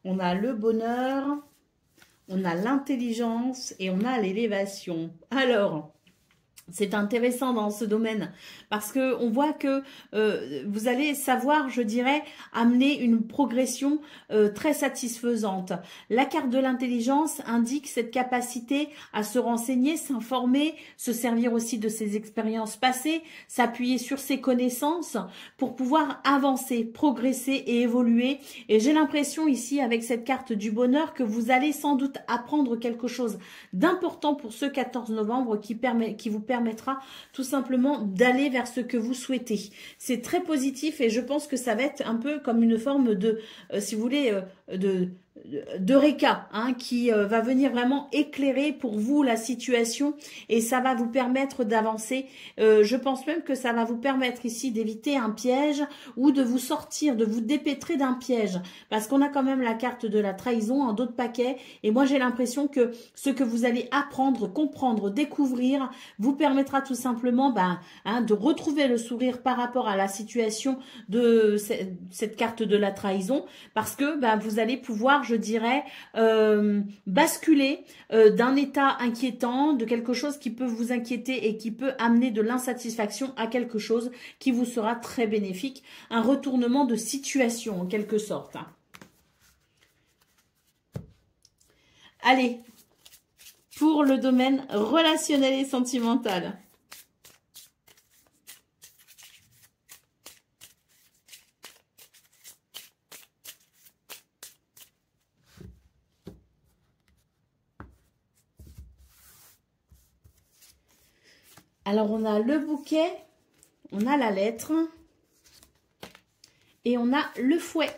On a le bonheur, on a l'intelligence et on a l'élévation. Alors, c'est intéressant dans ce domaine parce que on voit que vous allez savoir, je dirais, amener une progression très satisfaisante. La carte de l'intelligence indique cette capacité à se renseigner, s'informer, se servir aussi de ses expériences passées, s'appuyer sur ses connaissances pour pouvoir avancer, progresser et évoluer. Et j'ai l'impression ici, avec cette carte du bonheur, que vous allez sans doute apprendre quelque chose d'important pour ce 14 novembre qui vous permettra tout simplement d'aller vers ce que vous souhaitez. C'est très positif et je pense que ça va être un peu comme une forme de, si vous voulez, d'Eureka, qui va venir vraiment éclairer pour vous la situation et ça va vous permettre d'avancer. Je pense même que ça va vous permettre ici d'éviter un piège ou de vous sortir, de vous dépêtrer d'un piège parce qu'on a quand même la carte de la trahison en d'autres paquets et moi j'ai l'impression que ce que vous allez apprendre, comprendre, découvrir vous permettra tout simplement de retrouver le sourire par rapport à la situation de cette carte de la trahison parce que vous allez pouvoir, je dirais, basculer d'un état inquiétant, de quelque chose qui peut vous inquiéter et qui peut amener de l'insatisfaction à quelque chose qui vous sera très bénéfique. Un retournement de situation en quelque sorte. Allez, pour le domaine relationnel et sentimental. Alors, on a le bouquet, on a la lettre et on a le fouet.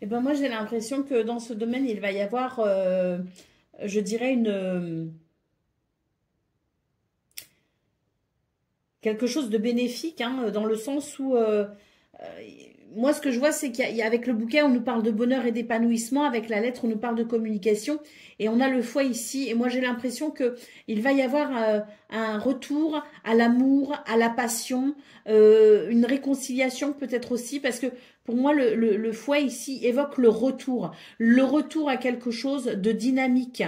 Et moi, j'ai l'impression que dans ce domaine, il va y avoir, je dirais, quelque chose de bénéfique, dans le sens où moi, ce que je vois, c'est qu'avec le bouquet, on nous parle de bonheur et d'épanouissement. Avec la lettre, on nous parle de communication. Et on a le foie ici. Et moi, j'ai l'impression que il va y avoir un retour à l'amour, à la passion, une réconciliation peut-être aussi. Parce que pour moi, le foie ici évoque le retour à quelque chose de dynamique.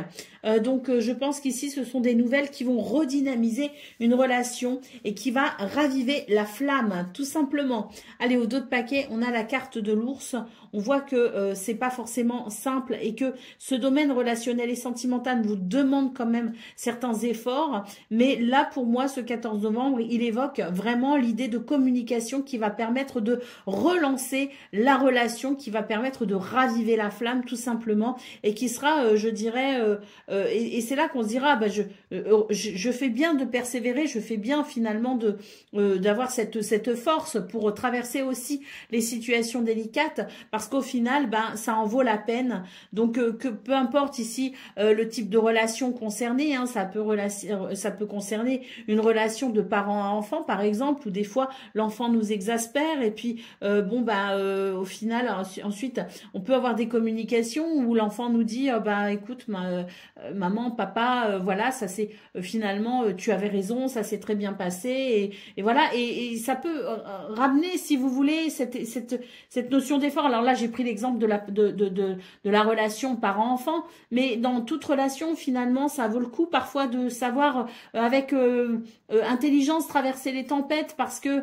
Donc, je pense qu'ici, ce sont des nouvelles qui vont redynamiser une relation et qui va raviver la flamme, tout simplement. Allez, au dos de paquet, on a la carte de l'ours. On voit que c'est pas forcément simple et que ce domaine relationnel et sentimental vous demande quand même certains efforts. Mais là, pour moi, ce 14 novembre, il évoque vraiment l'idée de communication qui va permettre de relancer la relation, qui va permettre de raviver la flamme, tout simplement, et qui sera, je dirais, et c'est là qu'on se dira, bah, je fais bien de persévérer, je fais bien finalement d'avoir cette force pour traverser aussi les situations délicates, parce qu'au final, ben, ça en vaut la peine. Donc, que peu importe ici le type de relation concernée, hein, ça peut concerner une relation de parent à enfant, par exemple, où des fois l'enfant nous exaspère, et puis bon, bah, au final, ensuite, on peut avoir des communications où l'enfant nous dit, bah, écoute, maman, papa, voilà, ça c'est finalement, tu avais raison, ça s'est très bien passé, et voilà, et ça peut ramener, si vous voulez, cette notion d'effort. Alors là, j'ai pris l'exemple de la relation parent-enfant, mais dans toute relation, finalement, ça vaut le coup parfois de savoir avec intelligence traverser les tempêtes, parce que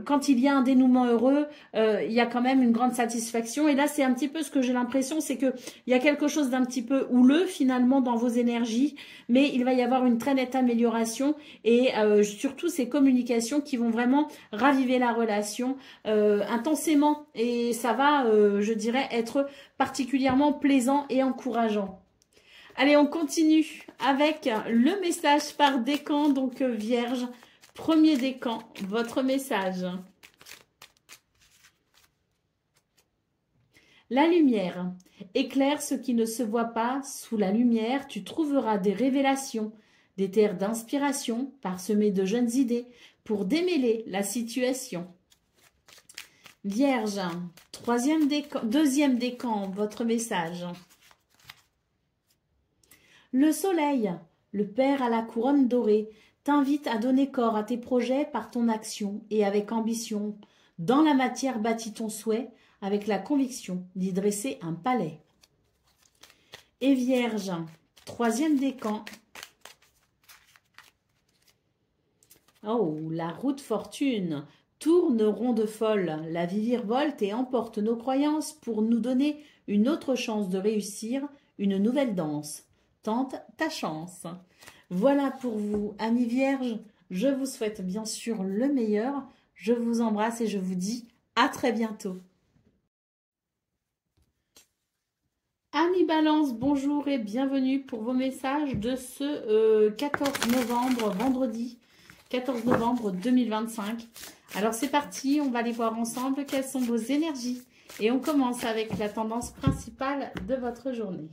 quand il y a un dénouement heureux, il y a quand même une grande satisfaction. Et là, c'est un petit peu ce que j'ai l'impression, c'est que il y a quelque chose d'un petit peu houleux finalement dans vos énergies, mais il va y avoir une très nette amélioration et surtout ces communications qui vont vraiment raviver la relation intensément, et ça va, je dirais, être particulièrement plaisant et encourageant. Allez, on continue avec le message par décan, donc Vierge, premier décan, votre message. La lumière éclaire ce qui ne se voit pas. Sous la lumière, tu trouveras des révélations, des terres d'inspiration parsemées de jeunes idées pour démêler la situation. Vierge, deuxième décan, votre message. Le soleil, le père à la couronne dorée, t'invite à donner corps à tes projets par ton action et avec ambition. Dans la matière bâtit ton souhait, avec la conviction d'y dresser un palais. Et Vierge, troisième décan. Oh, la roue de fortune tourne ronde folle, la vie virevolte et emporte nos croyances pour nous donner une autre chance de réussir, une nouvelle danse. Tente ta chance. Voilà pour vous, amis vierges. Je vous souhaite bien sûr le meilleur. Je vous embrasse et je vous dis à très bientôt. Amis Balance, bonjour et bienvenue pour vos messages de ce 14 novembre, vendredi 14 novembre 2025. Alors c'est parti, on va aller voir ensemble quelles sont vos énergies. Et on commence avec la tendance principale de votre journée.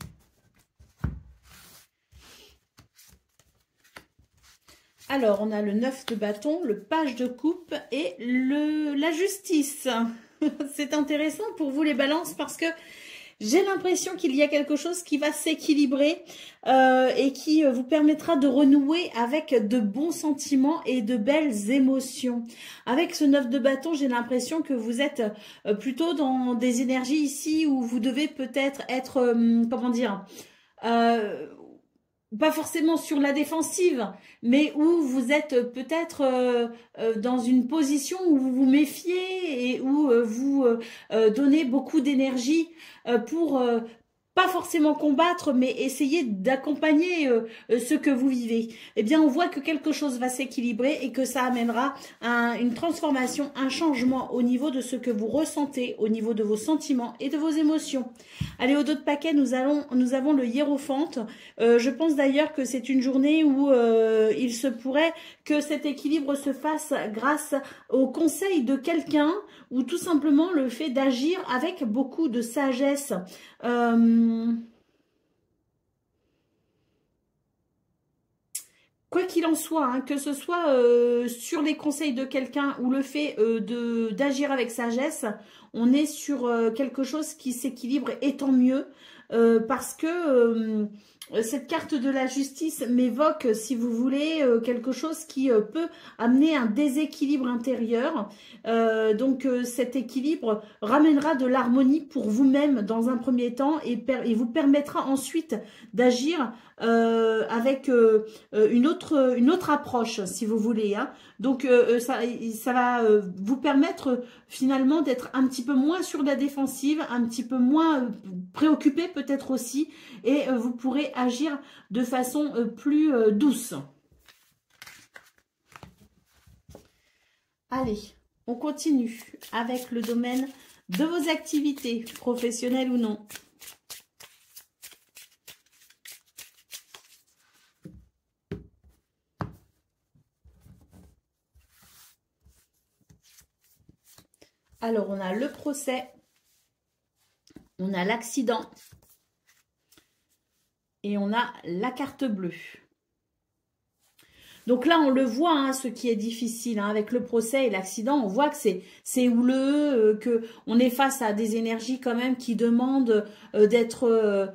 Alors, on a le 9 de bâton, le page de coupe et la justice. C'est intéressant pour vous les balances parce que j'ai l'impression qu'il y a quelque chose qui va s'équilibrer et qui vous permettra de renouer avec de bons sentiments et de belles émotions. Avec ce 9 de bâton, j'ai l'impression que vous êtes plutôt dans des énergies ici où vous devez peut-être être, comment dire, pas forcément sur la défensive, mais où vous êtes peut-être dans une position où vous vous méfiez et où vous donnez beaucoup d'énergie pour pas forcément combattre, mais essayer d'accompagner ce que vous vivez. Eh bien, on voit que quelque chose va s'équilibrer et que ça amènera une transformation, un changement au niveau de ce que vous ressentez, au niveau de vos sentiments et de vos émotions. Allez, au dos de paquet, nous avons le hiérophante. Je pense d'ailleurs que c'est une journée où il se pourrait que cet équilibre se fasse grâce au conseil de quelqu'un ou tout simplement le fait d'agir avec beaucoup de sagesse. quoi qu'il en soit, hein, que ce soit sur les conseils de quelqu'un ou le fait d'agir avec sagesse, on est sur quelque chose qui s'équilibre et tant mieux parce que cette carte de la justice m'évoque, si vous voulez, quelque chose qui peut amener un déséquilibre intérieur. Donc cet équilibre ramènera de l'harmonie pour vous-même dans un premier temps et vous permettra ensuite d'agir avec une autre approche, si vous voulez. Hein. Donc ça va vous permettre finalement d'être un petit peu moins sur la défensive, un petit peu moins préoccupé peut-être aussi, et vous pourrez agir de façon plus douce. Allez, on continue avec le domaine de vos activités, professionnelles ou non. Alors, on a le procès, on a l'accident et on a la carte bleue. Donc là, on le voit, hein, ce qui est difficile hein, avec le procès et l'accident. On voit que c'est houleux, qu'on est face à des énergies quand même qui demandent d'être...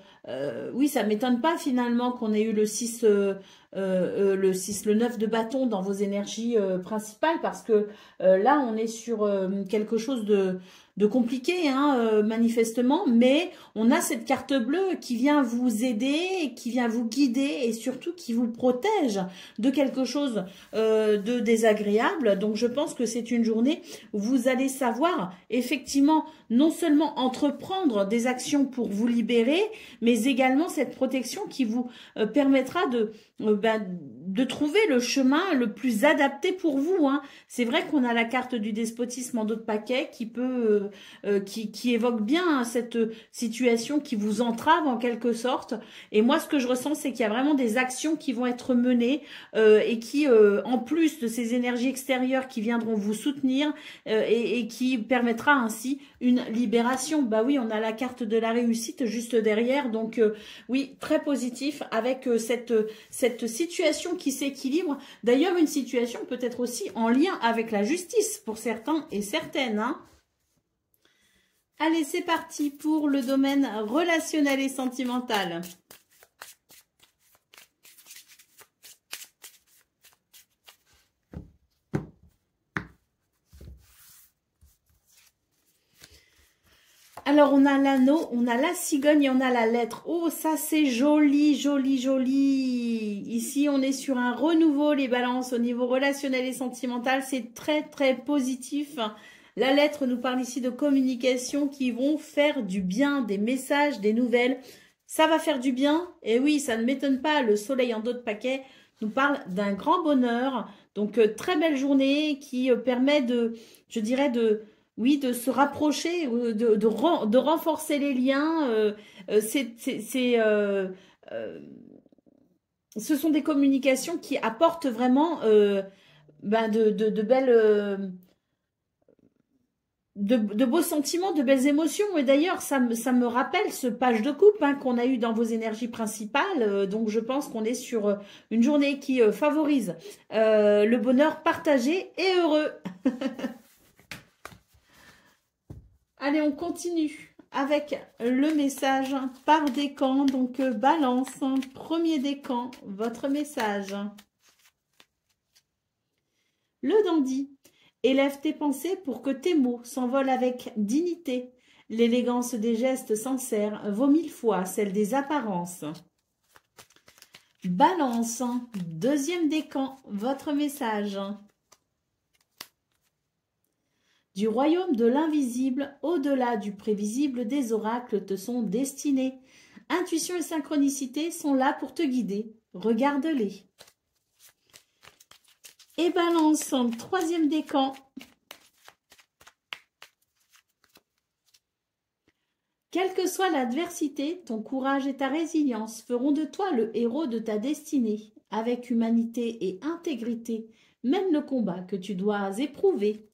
oui, ça ne m'étonne pas finalement qu'on ait eu le 6, le 9 de bâton dans vos énergies principales parce que là, on est sur quelque chose de compliqué, hein, manifestement, mais on a cette carte bleue qui vient vous aider, qui vient vous guider et surtout qui vous protège de quelque chose de désagréable. Donc, je pense que c'est une journée où vous allez savoir effectivement non seulement entreprendre des actions pour vous libérer, mais également cette protection qui vous permettra de trouver le chemin le plus adapté pour vous. Hein. C'est vrai qu'on a la carte du despotisme en dos de paquet qui peut, qui évoque bien hein, cette situation qui vous entrave en quelque sorte. Et moi, ce que je ressens, c'est qu'il y a vraiment des actions qui vont être menées et qui, en plus de ces énergies extérieures qui viendront vous soutenir et qui permettra ainsi une libération. Bah oui, on a la carte de la réussite juste derrière. Donc oui, très positif avec cette situation qui s'équilibre. D'ailleurs, une situation peut-être aussi en lien avec la justice pour certains et certaines. Hein. Allez, c'est parti pour le domaine relationnel et sentimental. Alors, on a l'anneau, on a la cigogne et on a la lettre. Oh, ça, c'est joli, joli, joli. Ici, on est sur un renouveau, les balances, au niveau relationnel et sentimental. C'est très, très positif. La lettre nous parle ici de communication qui vont faire du bien, des messages, des nouvelles. Ça va faire du bien. Et oui, ça ne m'étonne pas, le soleil en dos de paquet nous parle d'un grand bonheur. Donc, très belle journée qui permet de, je dirais, oui, de se rapprocher, de renforcer les liens. Ce sont des communications qui apportent vraiment de belles... De beaux sentiments, de belles émotions. Et d'ailleurs, ça me rappelle ce page de coupe hein, qu'on a eu dans vos énergies principales. Donc, je pense qu'on est sur une journée qui favorise le bonheur partagé et heureux. Allez, on continue avec le message par décan. Donc, balance, premier décan, votre message. Le dandy. Élève tes pensées pour que tes mots s'envolent avec dignité. L'élégance des gestes sincères vaut 1000 fois celle des apparences. Balance, deuxième décan, votre message. Du royaume de l'invisible, au-delà du prévisible, des oracles te sont destinés. Intuition et synchronicité sont là pour te guider. Regarde-les. Et balance, troisième décan. Quelle que soit l'adversité, ton courage et ta résilience feront de toi le héros de ta destinée. Avec humanité et intégrité, mène le combat que tu dois éprouver.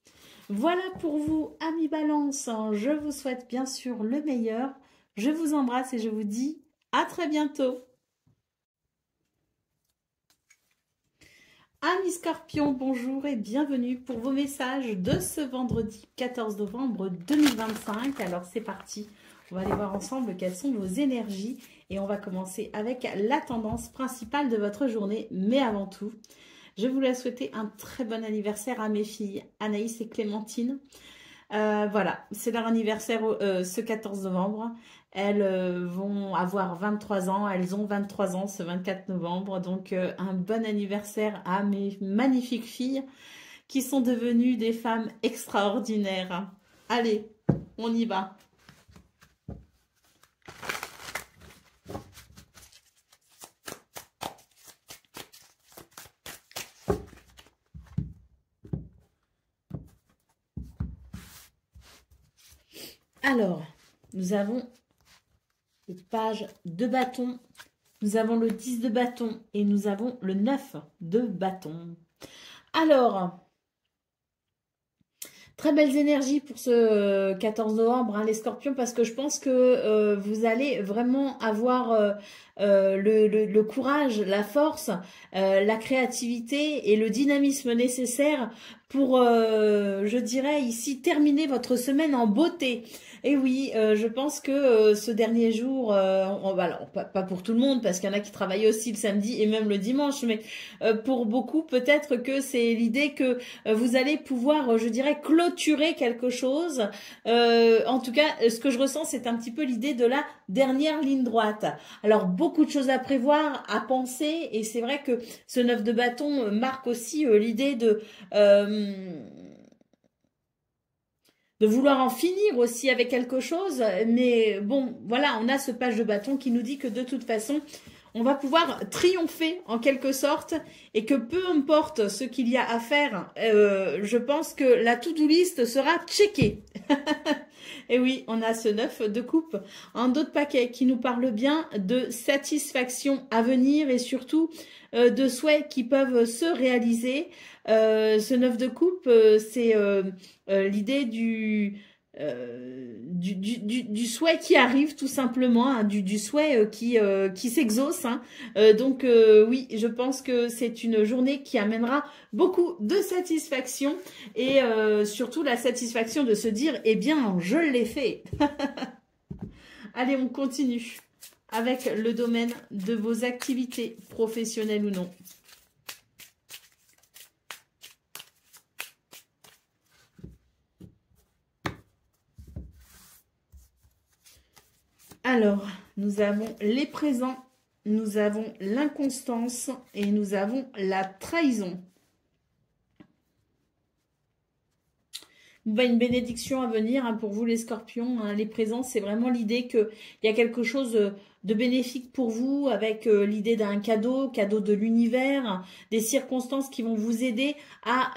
Voilà pour vous, amis Balance. Je vous souhaite bien sûr le meilleur. Je vous embrasse et je vous dis à très bientôt. Amis Scorpion, bonjour et bienvenue pour vos messages de ce vendredi 14 novembre 2025. Alors c'est parti, on va aller voir ensemble quelles sont vos énergies et on va commencer avec la tendance principale de votre journée. Mais avant tout, je voulais souhaiter un très bon anniversaire à mes filles Anaïs et Clémentine. Voilà, c'est leur anniversaire ce 14 novembre. Elles vont avoir 23 ans. Elles ont 23 ans ce 24 novembre. Donc, un bon anniversaire à mes magnifiques filles qui sont devenues des femmes extraordinaires. Allez, on y va. Alors, nous avons les pages de bâton, nous avons le 10 de bâton et nous avons le 9 de bâton. Alors, très belles énergies pour ce 14 novembre, hein, les scorpions, parce que je pense que vous allez vraiment avoir le courage, la force, la créativité et le dynamisme nécessaire pour, je dirais ici, terminer votre semaine en beauté. Et oui, je pense que ce dernier jour, alors, pas pour tout le monde, parce qu'il y en a qui travaillent aussi le samedi et même le dimanche, mais pour beaucoup, peut-être que c'est l'idée que vous allez pouvoir, je dirais, clôturer quelque chose. En tout cas, ce que je ressens, c'est un petit peu l'idée de la dernière ligne droite. Alors, beaucoup de choses à prévoir, à penser, et c'est vrai que ce 9 de bâton marque aussi l'idée de vouloir en finir aussi avec quelque chose. Mais bon, voilà, on a ce page de bâton qui nous dit que de toute façon, on va pouvoir triompher en quelque sorte et que peu importe ce qu'il y a à faire, je pense que la to-do list sera checkée. Et oui, on a ce 9 de coupe, un autre paquet qui nous parle bien de satisfaction à venir et surtout de souhaits qui peuvent se réaliser. Ce 9 de coupe, c'est l'idée du souhait qui arrive tout simplement, hein, du souhait qui s'exauce. Hein. Donc oui, je pense que c'est une journée qui amènera beaucoup de satisfaction et surtout la satisfaction de se dire « Eh bien, je l'ai fait !» Allez, on continue avec le domaine de vos activités professionnelles ou non. Alors, nous avons les présents, nous avons l'inconstance et nous avons la trahison. Une bénédiction à venir hein, pour vous les scorpions. Hein. Les présents, c'est vraiment l'idée qu'il y a quelque chose de bénéfique pour vous avec l'idée d'un cadeau de l'univers, des circonstances qui vont vous aider à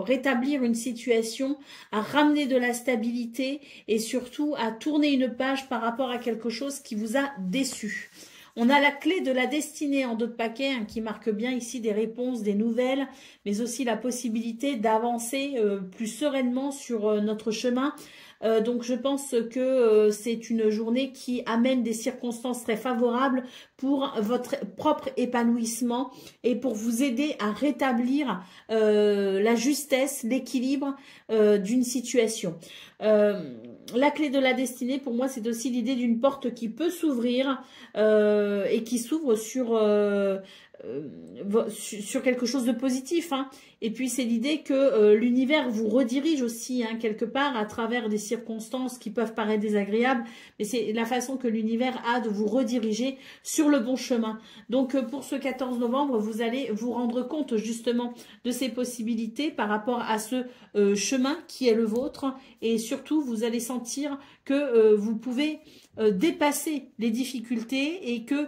rétablir une situation, à ramener de la stabilité et surtout à tourner une page par rapport à quelque chose qui vous a déçu. On a la clé de la destinée en d'autres paquets hein, qui marque bien ici des réponses, des nouvelles, mais aussi la possibilité d'avancer plus sereinement sur notre chemin. Donc je pense que c'est une journée qui amène des circonstances très favorables pour votre propre épanouissement et pour vous aider à rétablir la justesse, l'équilibre d'une situation. La clé de la destinée, pour moi, c'est aussi l'idée d'une porte qui peut s'ouvrir et qui s'ouvre sur quelque chose de positif. Hein. Et puis, c'est l'idée que l'univers vous redirige aussi, hein, quelque part, à travers des circonstances qui peuvent paraître désagréables. Mais c'est la façon que l'univers a de vous rediriger sur le bon chemin. Donc, pour ce 14 novembre, vous allez vous rendre compte, justement, de ces possibilités par rapport à ce chemin qui est le vôtre. Et surtout, vous allez sentir que vous pouvez dépasser les difficultés et qu'il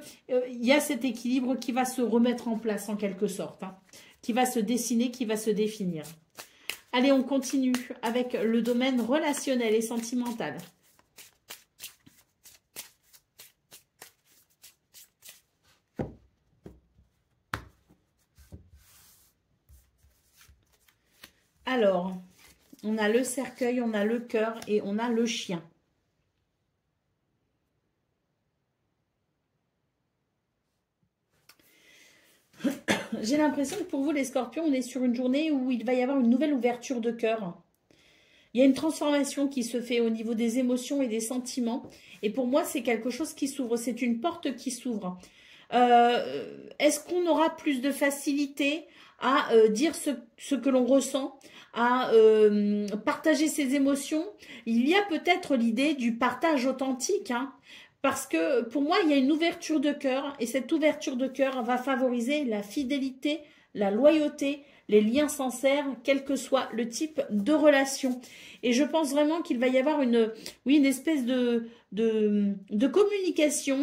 y a cet équilibre qui va se remettre en place en quelque sorte, hein, qui va se dessiner, qui va se définir. Allez, on continue avec le domaine relationnel et sentimental. Alors, on a le cercueil, on a le cœur et on a le chien. J'ai l'impression que pour vous, les scorpions, on est sur une journée où il va y avoir une nouvelle ouverture de cœur. Il y a une transformation qui se fait au niveau des émotions et des sentiments. Et pour moi, c'est quelque chose qui s'ouvre. C'est une porte qui s'ouvre. Est-ce qu'on aura plus de facilité à dire ce que l'on ressent, à partager ses émotions? Il y a peut-être l'idée du partage authentique, hein, parce que pour moi, il y a une ouverture de cœur et cette ouverture de cœur va favoriser la fidélité, la loyauté, les liens sincères, quel que soit le type de relation. Et je pense vraiment qu'il va y avoir une espèce de communication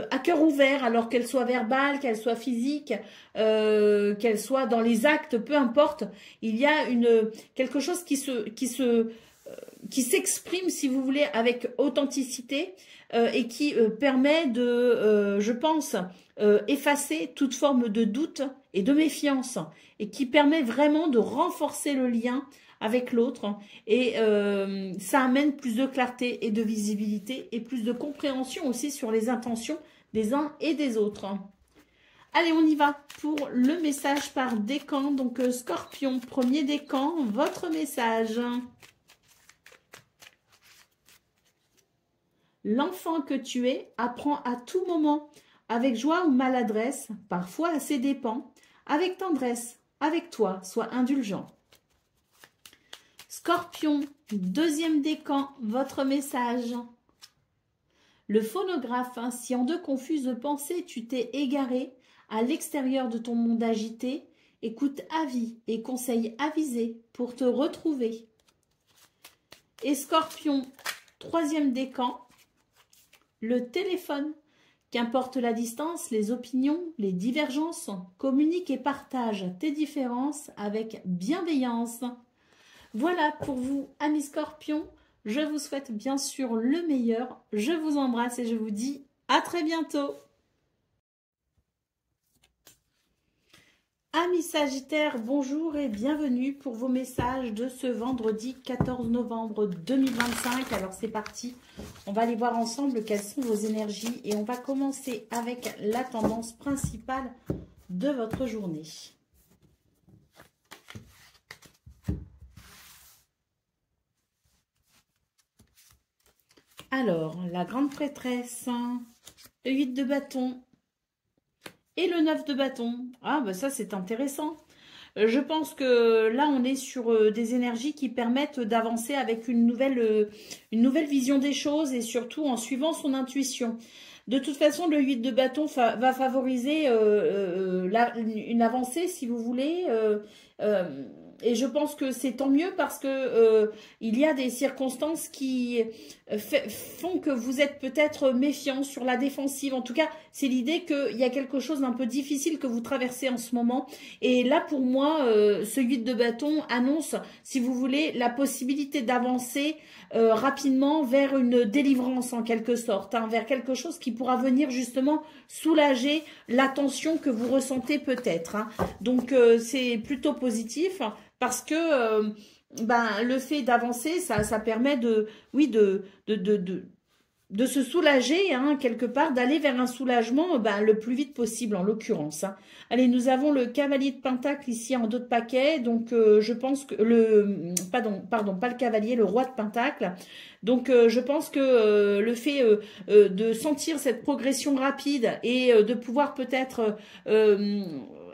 à cœur ouvert, alors qu'elle soit verbale, qu'elle soit physique, qu'elle soit dans les actes, peu importe. Il y a quelque chose qui s'exprime, si vous voulez, avec authenticité et qui permet de, je pense, effacer toute forme de doute et de méfiance et qui permet vraiment de renforcer le lien avec l'autre et ça amène plus de clarté et de visibilité et plus de compréhension aussi sur les intentions des uns et des autres. Allez, on y va pour le message par décan. Donc, Scorpion, premier décan, votre message. L'enfant que tu es apprend à tout moment, avec joie ou maladresse, parfois à ses dépens, avec tendresse, avec toi, sois indulgent. Scorpion, deuxième décan, votre message. Le phonographe, si en de confuses pensées tu t'es égaré, à l'extérieur de ton monde agité, écoute avis et conseils avisés pour te retrouver. Et Scorpion, troisième décan, le téléphone, qu'importe la distance, les opinions, les divergences, communique et partage tes différences avec bienveillance. Voilà pour vous, amis Scorpions. Je vous souhaite bien sûr le meilleur. Je vous embrasse et je vous dis à très bientôt. Amis Sagittaires, bonjour et bienvenue pour vos messages de ce vendredi 14 novembre 2025. Alors c'est parti, on va aller voir ensemble quelles sont vos énergies et on va commencer avec la tendance principale de votre journée. Alors, la grande prêtresse, le 8 de bâton et le 9 de bâton. Ah, bah ça, c'est intéressant. Je pense que là, on est sur des énergies qui permettent d'avancer avec une nouvelle vision des choses et surtout en suivant son intuition. De toute façon, le 8 de bâton va favoriser une avancée, si vous voulez. Et je pense que c'est tant mieux parce que il y a des circonstances qui font que vous êtes peut-être méfiant sur la défensive. En tout cas, c'est l'idée qu'il y a quelque chose d'un peu difficile que vous traversez en ce moment. Et là, pour moi, ce 8 de bâton annonce, si vous voulez, la possibilité d'avancer rapidement vers une délivrance en quelque sorte, hein, vers quelque chose qui pourra venir justement soulager la tension que vous ressentez peut-être. Hein. Donc, c'est plutôt positif. Parce que le fait d'avancer, ça permet de se soulager, hein, quelque part, d'aller vers un soulagement le plus vite possible, en l'occurrence. Hein. Allez, nous avons le cavalier de pentacle ici en dos de paquet. Donc, je pense que pardon, pas le cavalier, le roi de pentacle. Donc, je pense que le fait de sentir cette progression rapide et de pouvoir peut-être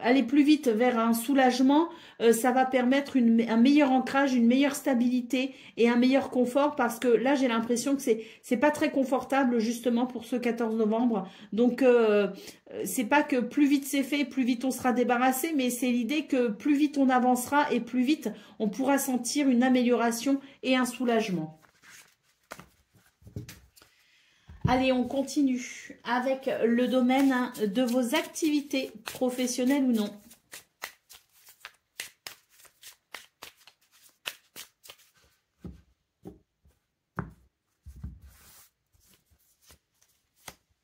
aller plus vite vers un soulagement, ça va permettre un meilleur ancrage, une meilleure stabilité et un meilleur confort parce que là, j'ai l'impression que c'est pas très confortable justement pour ce 14 novembre. Donc, c'est pas que plus vite c'est fait, plus vite on sera débarrassé, mais c'est l'idée que plus vite on avancera et plus vite on pourra sentir une amélioration et un soulagement. Allez, on continue avec le domaine de vos activités professionnelles ou non.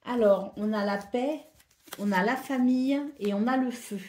Alors, on a la paix, on a la famille et on a le feu.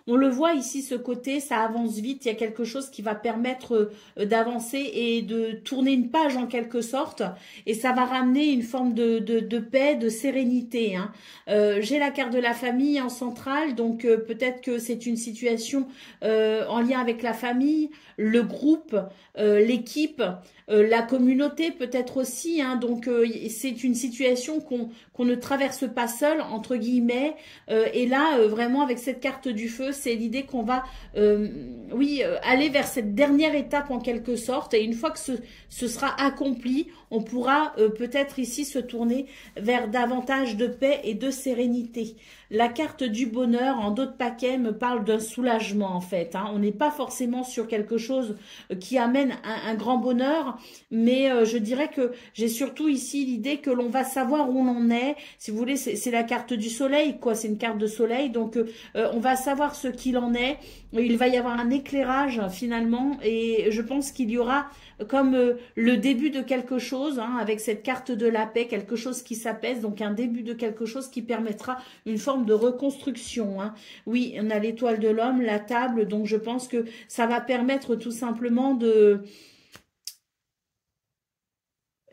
On le voit ici, ce côté, ça avance vite. Il y a quelque chose qui va permettre d'avancer et de tourner une page en quelque sorte. Et ça va ramener une forme de paix, de sérénité. Hein. J'ai la carte de la famille en centrale, donc peut-être que c'est une situation en lien avec la famille, le groupe, l'équipe, la communauté peut-être aussi. Hein. Donc c'est une situation qu'on ne traverse pas seul, entre guillemets. Et là, vraiment avec cette carte du feu, c'est l'idée qu'on va, aller vers cette dernière étape en quelque sorte. Et une fois que ce sera accompli, on pourra peut-être ici se tourner vers davantage de paix et de sérénité. La carte du bonheur, en d'autres paquets, me parle d'un soulagement en fait. Hein. On n'est pas forcément sur quelque chose qui amène un grand bonheur, mais je dirais que j'ai surtout ici l'idée que l'on va savoir où l'on est. Si vous voulez, c'est la carte du soleil, quoi. C'est une carte de soleil, donc on va savoir ce qu'il en est. Il va y avoir un éclairage finalement, et je pense qu'il y aura comme le début de quelque chose, hein, avec cette carte de la paix, quelque chose qui s'apaise, donc un début de quelque chose qui permettra une forme de reconstruction. Hein. Oui, on a l'étoile de l'homme, la table, donc je pense que ça va permettre tout simplement de...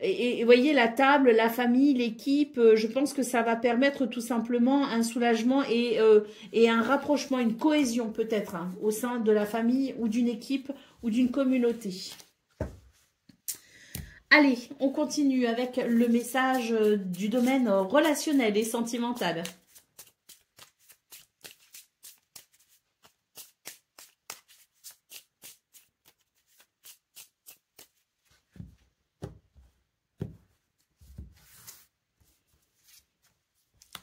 Et vous voyez, la table, la famille, l'équipe, je pense que ça va permettre tout simplement un soulagement et un rapprochement, une cohésion peut-être, hein, au sein de la famille ou d'une équipe ou d'une communauté. Allez, on continue avec le message du domaine relationnel et sentimental.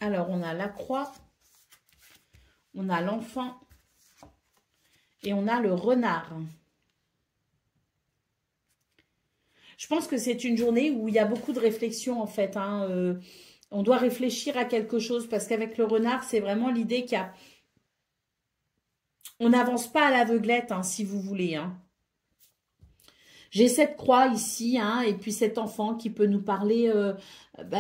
Alors, on a la croix, on a l'enfant et on a le renard. Je pense que c'est une journée où il y a beaucoup de réflexion en fait. Hein. On doit réfléchir à quelque chose parce qu'avec le renard, c'est vraiment l'idée qu'il y a... On n'avance pas à l'aveuglette, hein, si vous voulez. Hein. J'ai cette croix ici, hein, et puis cet enfant qui peut nous parler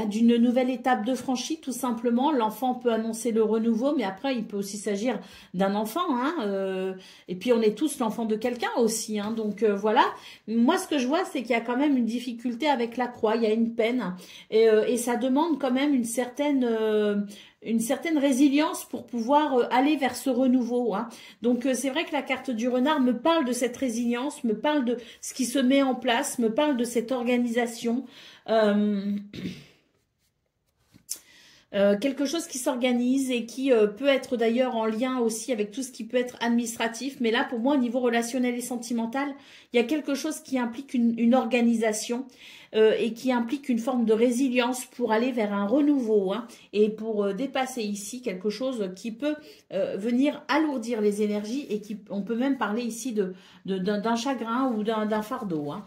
d'une nouvelle étape de franchie, tout simplement. L'enfant peut annoncer le renouveau, mais après, il peut aussi s'agir d'un enfant. Hein, et puis, on est tous l'enfant de quelqu'un aussi. Hein, donc, voilà. Moi, ce que je vois, c'est qu'il y a quand même une difficulté avec la croix. Il y a une peine. Et ça demande quand même une certaine résilience pour pouvoir aller vers ce renouveau. Hein. Donc, c'est vrai que la carte du renard me parle de cette résilience, me parle de ce qui se met en place, me parle de cette organisation. Quelque chose qui s'organise et qui peut être d'ailleurs en lien aussi avec tout ce qui peut être administratif. Mais là, pour moi, au niveau relationnel et sentimental, il y a quelque chose qui implique une organisation et qui implique une forme de résilience pour aller vers un renouveau. Hein, et pour dépasser ici quelque chose qui peut venir alourdir les énergies et on peut même parler ici d'un chagrin ou d'un fardeau. Hein.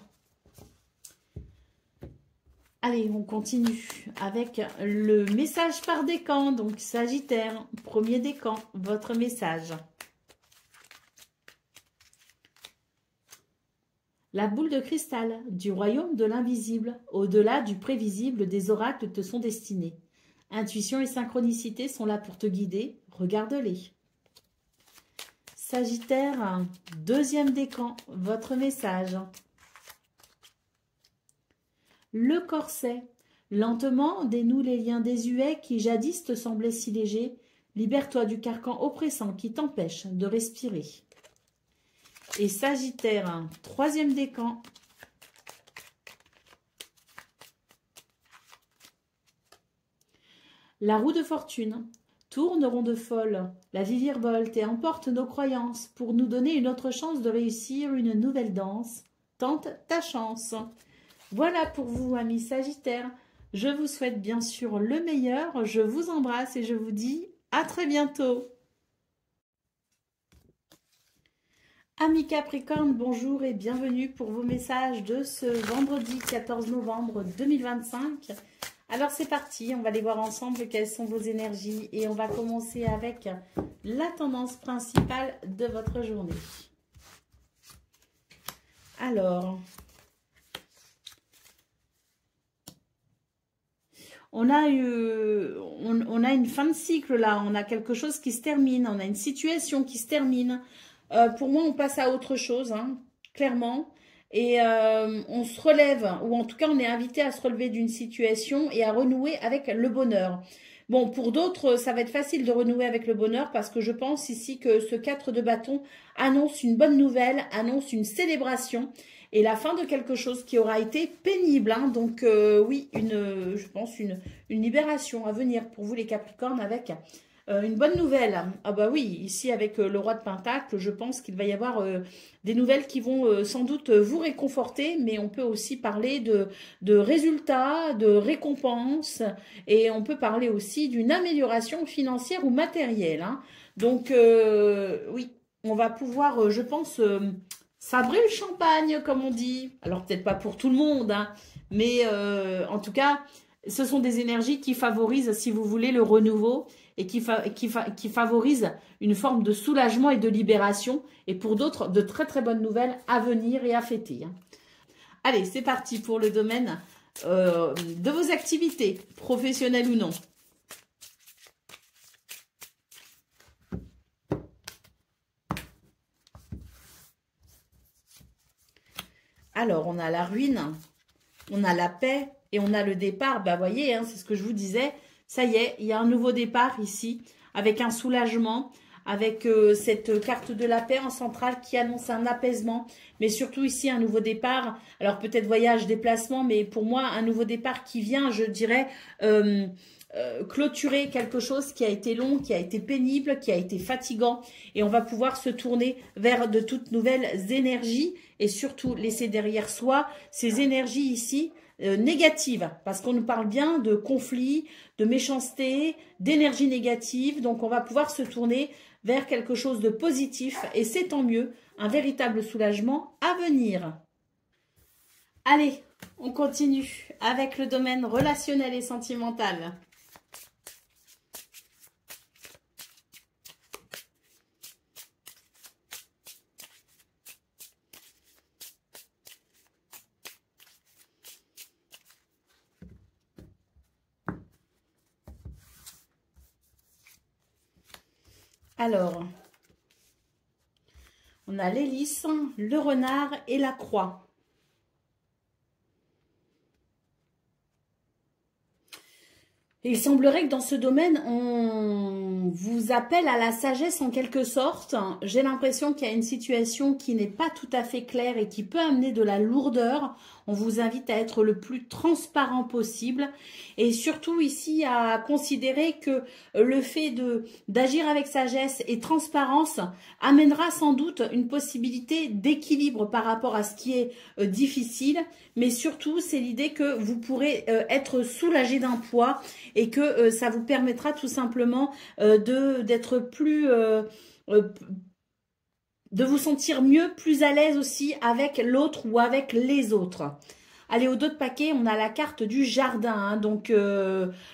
Allez, on continue avec le message par décan. Donc, Sagittaire, premier décan, votre message. La boule de cristal du royaume de l'invisible, au-delà du prévisible, des oracles te sont destinés. Intuition et synchronicité sont là pour te guider. Regarde-les. Sagittaire, deuxième décan, votre message. Le corset. Lentement, dénoue les liens désuets qui jadis te semblaient si légers. Libère-toi du carcan oppressant qui t'empêche de respirer. Et Sagittaire, troisième décan. La roue de fortune. Tourne, ronde folle. La vie virevolte et emporte nos croyances pour nous donner une autre chance de réussir une nouvelle danse. Tente ta chance. Voilà pour vous, amis Sagittaires. Je vous souhaite bien sûr le meilleur. Je vous embrasse et je vous dis à très bientôt. Amis Capricorne, bonjour et bienvenue pour vos messages de ce vendredi 14 novembre 2025. Alors c'est parti, on va aller voir ensemble quelles sont vos énergies et on va commencer avec la tendance principale de votre journée. Alors... on a une fin de cycle là, on a quelque chose qui se termine, on a une situation qui se termine. Pour moi, on passe à autre chose, hein, clairement. Et on se relève, ou en tout cas, on est invité à se relever d'une situation et à renouer avec le bonheur. Bon, pour d'autres, ça va être facile de renouer avec le bonheur parce que je pense ici que ce 4 de bâton annonce une bonne nouvelle, annonce une célébration et la fin de quelque chose qui aura été pénible. Hein. Donc oui, je pense une libération à venir pour vous les Capricornes avec une bonne nouvelle. Ah bah oui, ici avec le roi de Pentacle, je pense qu'il va y avoir des nouvelles qui vont sans doute vous réconforter, mais on peut aussi parler de résultats, de récompenses, et on peut parler aussi d'une amélioration financière ou matérielle. Hein. Donc oui, on va pouvoir, je pense, sabrer le champagne, comme on dit. Alors peut-être pas pour tout le monde, hein, mais en tout cas, ce sont des énergies qui favorisent, si vous voulez, le renouveau et qui favorisent une forme de soulagement et de libération. Et pour d'autres, de très très bonnes nouvelles à venir et à fêter. Hein. Allez, c'est parti pour le domaine de vos activités, professionnelles ou non. Alors, on a la ruine, on a la paix et on a le départ. Bah, voyez, hein, c'est ce que je vous disais. Ça y est, il y a un nouveau départ ici, avec un soulagement, avec cette carte de la paix en centrale qui annonce un apaisement, mais surtout ici un nouveau départ. Alors peut-être voyage, déplacement, mais pour moi, un nouveau départ qui vient, je dirais, clôturer quelque chose qui a été long, qui a été pénible, qui a été fatigant. Et on va pouvoir se tourner vers de toutes nouvelles énergies et surtout laisser derrière soi ces énergies ici, négative, parce qu'on nous parle bien de conflits, de méchanceté, d'énergie négative. Donc, on va pouvoir se tourner vers quelque chose de positif et c'est tant mieux, un véritable soulagement à venir. Allez, on continue avec le domaine relationnel et sentimental. Alors, on a l'hélice, le renard et la croix. Et il semblerait que dans ce domaine, on vous appelle à la sagesse en quelque sorte. J'ai l'impression qu'il y a une situation qui n'est pas tout à fait claire et qui peut amener de la lourdeur. On vous invite à être le plus transparent possible et surtout ici à considérer que le fait d'agir avec sagesse et transparence amènera sans doute une possibilité d'équilibre par rapport à ce qui est difficile. Mais surtout, c'est l'idée que vous pourrez être soulagé d'un poids et que ça vous permettra tout simplement d'être plus... de vous sentir mieux, plus à l'aise aussi avec l'autre ou avec les autres. Allez, au dos de paquet, on a la carte du jardin. Hein, donc,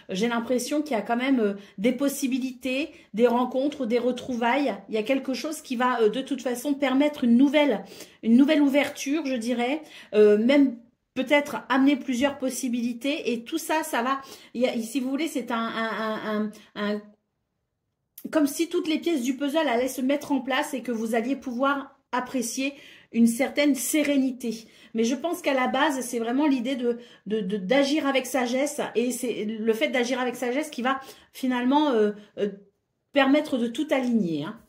j'ai l'impression qu'il y a quand même des possibilités, des rencontres, des retrouvailles. Il y a quelque chose qui va de toute façon permettre une nouvelle ouverture, je dirais. Même peut-être amener plusieurs possibilités. Et tout ça, ça va... si vous voulez, c'est comme si toutes les pièces du puzzle allaient se mettre en place et que vous alliez pouvoir apprécier une certaine sérénité. Mais je pense qu'à la base, c'est vraiment l'idée d'agir avec sagesse et c'est le fait d'agir avec sagesse qui va finalement permettre de tout aligner. Hein.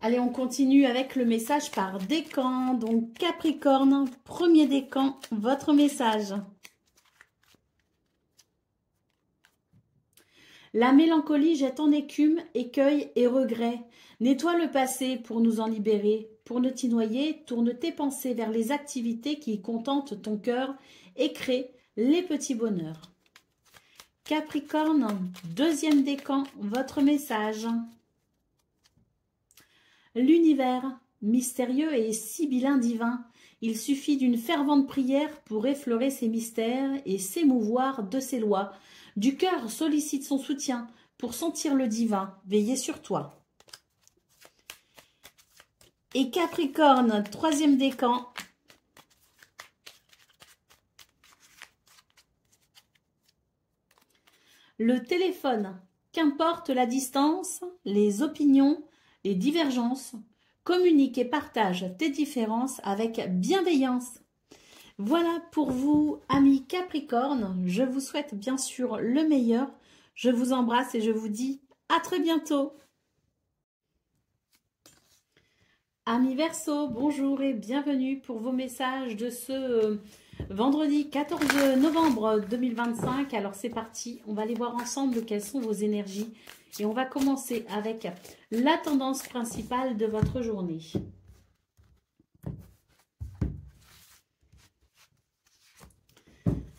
Allez, on continue avec le message par décan. Donc, Capricorne, premier décan, votre message. La mélancolie jette en écume, écueil et regret. Nettoie le passé pour nous en libérer. Pour ne t'y noyer, tourne tes pensées vers les activités qui contentent ton cœur et créent les petits bonheurs. Capricorne, deuxième décan, votre message. L'univers, mystérieux et sibyllin divin, il suffit d'une fervente prière pour effleurer ses mystères et s'émouvoir de ses lois. Du cœur sollicite son soutien pour sentir le divin veiller sur toi. Et Capricorne, troisième décan. Le téléphone, qu'importe la distance, les opinions, les divergences, communique et partage tes différences avec bienveillance. Voilà pour vous, amis Capricorne. Je vous souhaite bien sûr le meilleur. Je vous embrasse et je vous dis à très bientôt. Amis Verseau, bonjour et bienvenue pour vos messages de ce vendredi 14 novembre 2025. Alors c'est parti, on va aller voir ensemble quelles sont vos énergies. Et on va commencer avec la tendance principale de votre journée.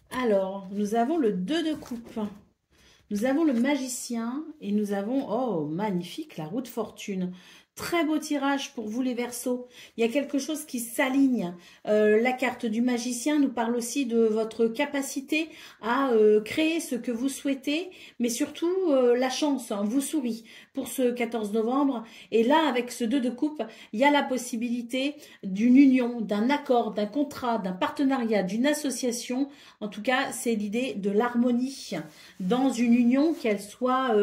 Alors, nous avons le 2 de coupe. Nous avons le magicien et nous avons, oh magnifique, la roue de fortune. Très beau tirage pour vous les Verseaux. Il y a quelque chose qui s'aligne. La carte du magicien nous parle aussi de votre capacité à créer ce que vous souhaitez, mais surtout la chance vous sourit pour ce 14 novembre. Et là, avec ce 2 de coupe, il y a la possibilité d'une union, d'un accord, d'un contrat, d'un partenariat, d'une association. En tout cas, c'est l'idée de l'harmonie dans une union, qu'elle soit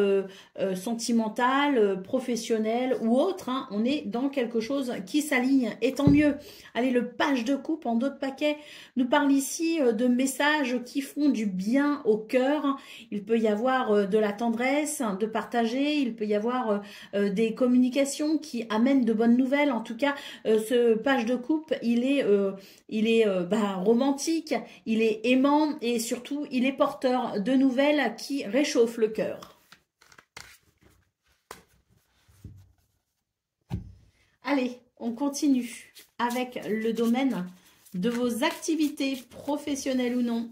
sentimentale, professionnelle ou autre. On est dans quelque chose qui s'aligne et tant mieux. Allez, le page de coupe en dos de paquet nous parle ici de messages qui font du bien au cœur. Il peut y avoir de la tendresse, de partager, il peut y avoir des communications qui amènent de bonnes nouvelles. En tout cas, ce page de coupe, il est romantique, il est aimant et surtout, il est porteur de nouvelles qui réchauffent le cœur. Allez, on continue avec le domaine de vos activités professionnelles ou non.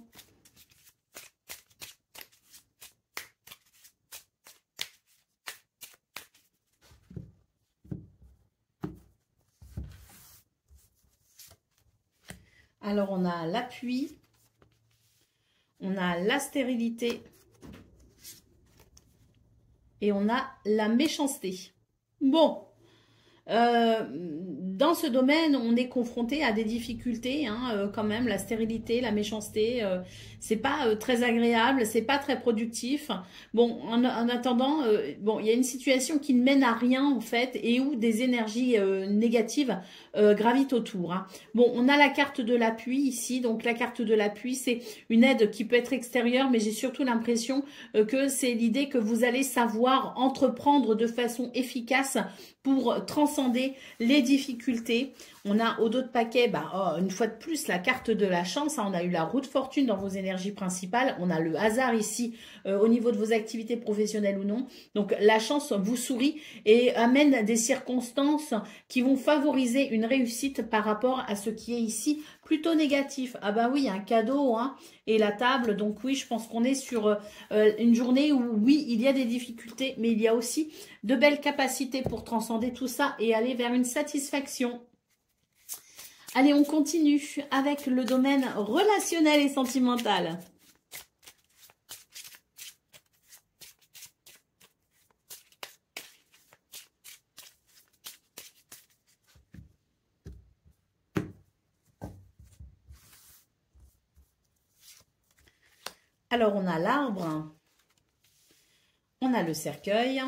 Alors, on a l'appui, on a la stérilité et on a la méchanceté. Bon. Dans ce domaine, on est confronté à des difficultés, quand même, la stérilité, la méchanceté, c'est pas très agréable, c'est pas très productif. Bon, en attendant, bon, il y a une situation qui ne mène à rien en fait et où des énergies négatives gravitent autour. Bon, on a la carte de l'appui ici, donc la carte de l'appui, c'est une aide qui peut être extérieure, mais j'ai surtout l'impression que c'est l'idée que vous allez savoir entreprendre de façon efficace pour transcender les difficultés. On a au dos de paquet, une fois de plus, la carte de la chance. On a eu la roue de fortune dans vos énergies principales. On a le hasard ici au niveau de vos activités professionnelles ou non. Donc, la chance vous sourit et amène des circonstances qui vont favoriser une réussite par rapport à ce qui est ici plutôt négatif. Ah bah oui, un cadeau et la table. Donc oui, je pense qu'on est sur une journée où oui, il y a des difficultés, mais il y a aussi de belles capacités pour transcender tout ça et aller vers une satisfaction. Allez, on continue avec le domaine relationnel et sentimental. Alors, on a l'arbre, on a le cercueil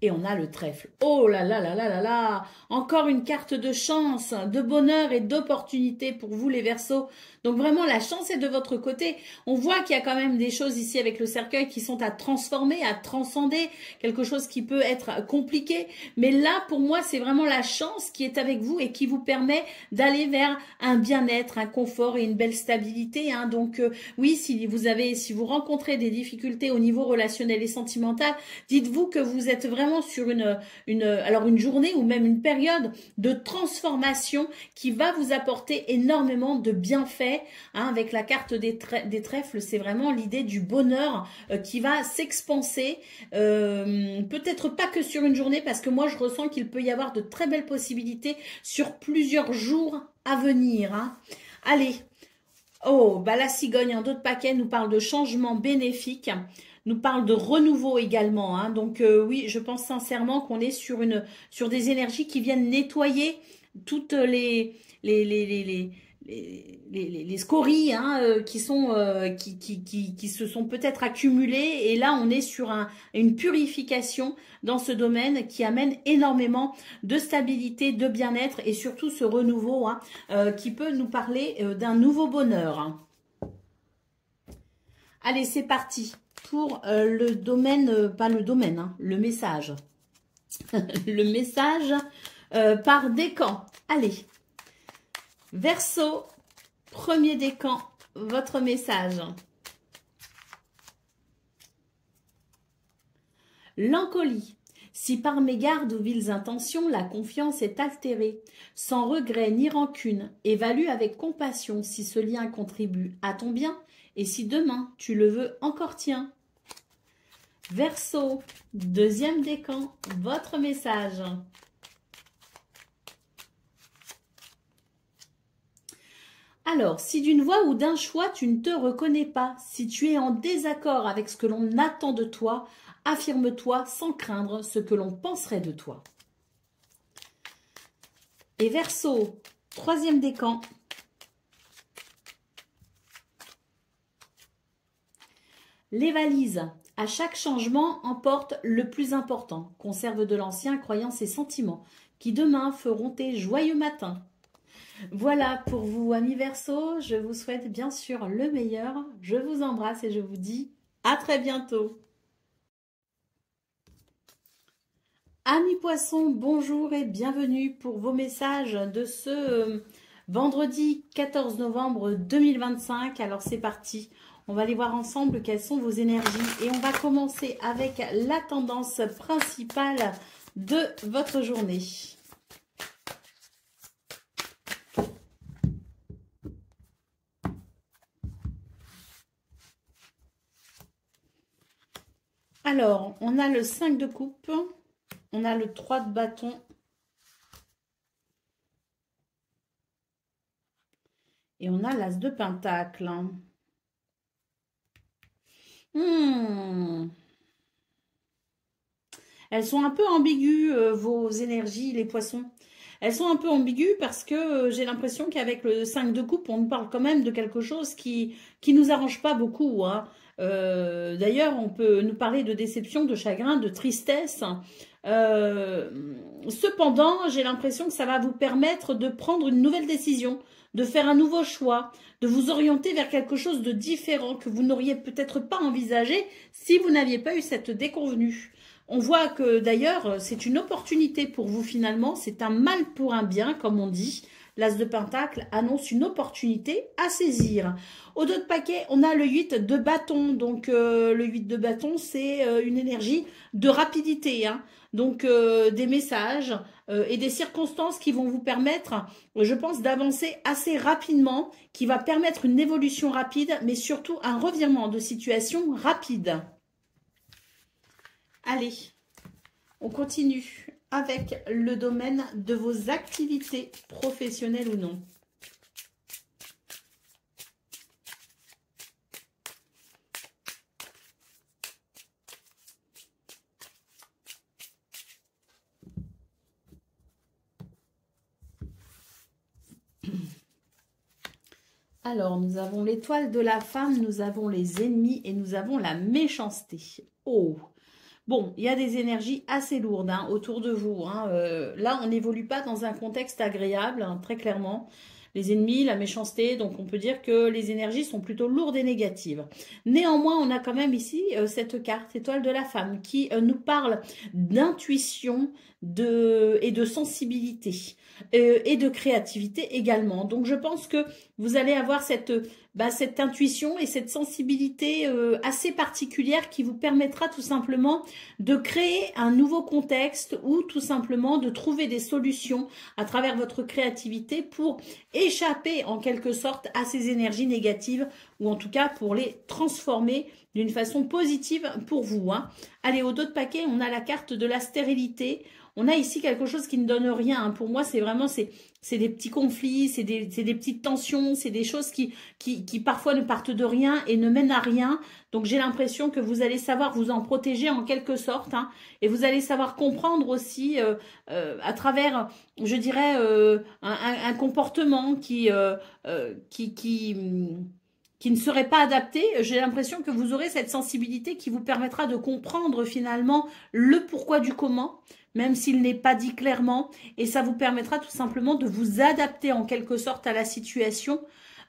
et on a le trèfle. Oh là là là là là là! Encore une carte de chance, de bonheur et d'opportunité pour vous les Verseaux. Donc vraiment, la chance est de votre côté. On voit qu'il y a quand même des choses ici avec le cercueil qui sont à transformer, à transcender. Quelque chose qui peut être compliqué. Mais là, pour moi, c'est vraiment la chance qui est avec vous et qui vous permet d'aller vers un bien-être, un confort et une belle stabilité. Donc oui, si vous rencontrez des difficultés au niveau relationnel et sentimental, dites-vous que vous êtes vraiment sur une journée ou même une période de transformation qui va vous apporter énormément de bienfaits. Avec la carte des trèfles, c'est vraiment l'idée du bonheur qui va s'expanser. Peut-être pas que sur une journée, parce que moi je ressens qu'il peut y avoir de très belles possibilités sur plusieurs jours à venir. Allez, la cigogne en dos de paquet nous parle de changement bénéfique. Nous parle de renouveau également. Donc oui, je pense sincèrement qu'on est sur des énergies qui viennent nettoyer toutes les scories hein, qui se sont peut-être accumulées. Et là, on est sur une purification dans ce domaine qui amène énormément de stabilité, de bien-être et surtout ce renouveau hein, qui peut nous parler d'un nouveau bonheur. Hein. Allez, c'est parti pour le domaine, pas le domaine, hein, le message. Le message par décan. Allez. Verseau, premier décan, votre message. L'encolie. Si par mégarde ou viles intentions, la confiance est altérée, sans regret ni rancune, évalue avec compassion si ce lien contribue à ton bien et si demain tu le veux encore tien. Verseau, deuxième décan, votre message. Alors, si d'une voix ou d'un choix tu ne te reconnais pas, si tu es en désaccord avec ce que l'on attend de toi, affirme-toi sans craindre ce que l'on penserait de toi. Et Verseau, troisième décan. Les valises. À chaque changement, emporte le plus important. Conserve de l'ancien, croyances et sentiments, qui demain feront tes joyeux matins. Voilà pour vous, amis Verseau. Je vous souhaite bien sûr le meilleur. Je vous embrasse et je vous dis à très bientôt. Amis Poissons, bonjour et bienvenue pour vos messages de ce vendredi 14 novembre 2025. Alors c'est parti. On va aller voir ensemble quelles sont vos énergies et on va commencer avec la tendance principale de votre journée. Alors, on a le 5 de coupe, on a le 3 de bâton et on a l'as de pentacle. Elles sont un peu ambiguës, vos énergies, les poissons. Elles sont un peu ambiguës parce que j'ai l'impression qu'avec le 5 de coupe, on parle quand même de quelque chose qui nous arrange pas beaucoup. Hein. D'ailleurs, on peut nous parler de déception, de chagrin, de tristesse. Cependant, j'ai l'impression que ça va vous permettre de prendre une nouvelle décision, de faire un nouveau choix, de vous orienter vers quelque chose de différent que vous n'auriez peut-être pas envisagé si vous n'aviez pas eu cette déconvenue. On voit que d'ailleurs, c'est une opportunité pour vous finalement, c'est un mal pour un bien, comme on dit. L'as de pentacle annonce une opportunité à saisir. Au dos de paquet, on a le 8 de bâton. Donc, le 8 de bâton, c'est une énergie de rapidité. Hein. Donc, des messages et des circonstances qui vont vous permettre, je pense, d'avancer assez rapidement, qui va permettre une évolution rapide, mais surtout un revirement de situation rapide. Allez, on continue avec le domaine de vos activités professionnelles ou non. Alors, nous avons l'étoile de la femme, nous avons les ennemis et nous avons la méchanceté. Oh! Bon, il y a des énergies assez lourdes hein, autour de vous. Hein. Là, on n'évolue pas dans un contexte agréable, hein, très clairement. Les ennemis, la méchanceté, donc on peut dire que les énergies sont plutôt lourdes et négatives. Néanmoins, on a quand même ici cette carte, étoile de la femme, qui nous parle d'intuition et de sensibilité et de créativité également. Donc, je pense que vous allez avoir cette intuition et cette sensibilité assez particulière qui vous permettra tout simplement de créer un nouveau contexte ou tout simplement de trouver des solutions à travers votre créativité pour échapper en quelque sorte à ces énergies négatives ou en tout cas pour les transformer d'une façon positive pour vous. Hein. Allez, au dos de paquet, on a la carte de la stérilité. On a ici quelque chose qui ne donne rien, hein. Pour moi, c'est vraiment, c'est des petits conflits, c'est des petites tensions, c'est des choses qui parfois ne partent de rien et ne mènent à rien. Donc, j'ai l'impression que vous allez savoir vous en protéger en quelque sorte, hein, et vous allez savoir comprendre aussi à travers, je dirais, un comportement qui ne serait pas adapté. J'ai l'impression que vous aurez cette sensibilité qui vous permettra de comprendre finalement le pourquoi du comment, même s'il n'est pas dit clairement, et ça vous permettra tout simplement de vous adapter en quelque sorte à la situation.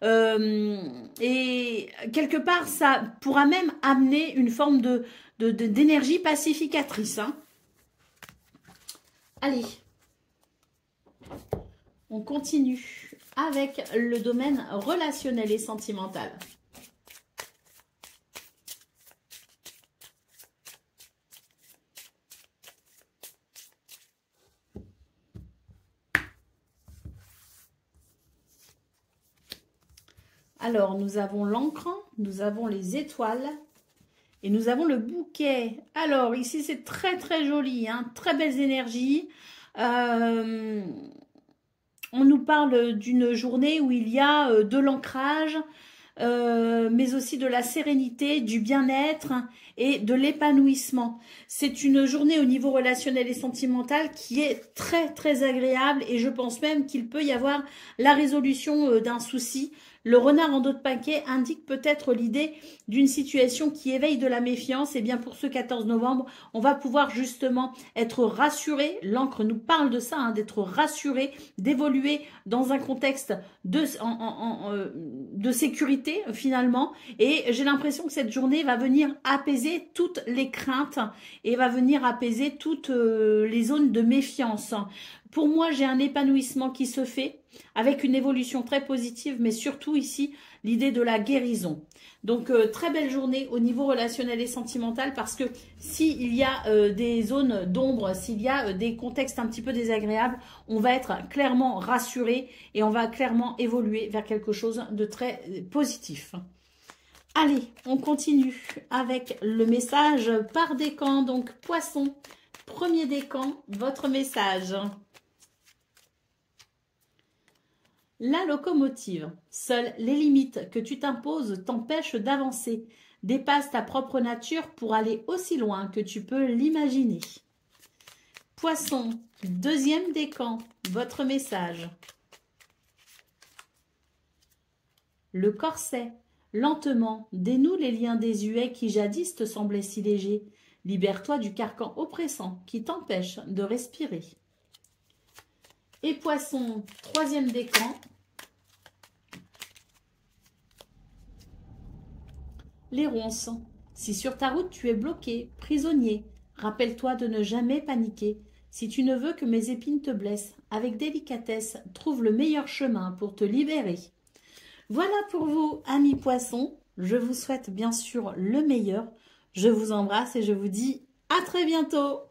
Et quelque part, ça pourra même amener une forme d'énergie pacificatrice, hein. Allez, on continue avec le domaine relationnel et sentimental. Alors, nous avons l'encre, nous avons les étoiles et nous avons le bouquet. Alors, ici, c'est très, très joli, hein, très belles énergies. On nous parle d'une journée où il y a de l'ancrage, mais aussi de la sérénité, du bien-être et de l'épanouissement. C'est une journée au niveau relationnel et sentimental qui est très, très agréable et je pense même qu'il peut y avoir la résolution d'un souci. Le renard en dos de paquet indique peut-être l'idée d'une situation qui éveille de la méfiance. Et bien pour ce 14 novembre, on va pouvoir justement être rassuré. L'encre nous parle de ça, hein, d'être rassuré, d'évoluer dans un contexte de sécurité finalement. Et j'ai l'impression que cette journée va venir apaiser toutes les craintes et va venir apaiser toutes les zones de méfiance. Pour moi, j'ai un épanouissement qui se fait avec une évolution très positive, mais surtout ici, l'idée de la guérison. Donc, très belle journée au niveau relationnel et sentimental parce que s'il y a des zones d'ombre, s'il y a des contextes un petit peu désagréables, on va être clairement rassuré et on va clairement évoluer vers quelque chose de très positif. Allez, on continue avec le message par décan. Donc, Poisson, premier décan, votre message. La locomotive. Seules les limites que tu t'imposes t'empêchent d'avancer. Dépasse ta propre nature pour aller aussi loin que tu peux l'imaginer. Poisson, deuxième décan, votre message. Le corset. Lentement, dénoue les liens désuets qui jadis te semblaient si légers. Libère-toi du carcan oppressant qui t'empêche de respirer. Et Poisson, troisième décan. Les ronces. Si sur ta route tu es bloqué, prisonnier, rappelle-toi de ne jamais paniquer. Si tu ne veux que mes épines te blessent, avec délicatesse, trouve le meilleur chemin pour te libérer. Voilà pour vous, amis poissons. Je vous souhaite bien sûr le meilleur. Je vous embrasse et je vous dis à très bientôt.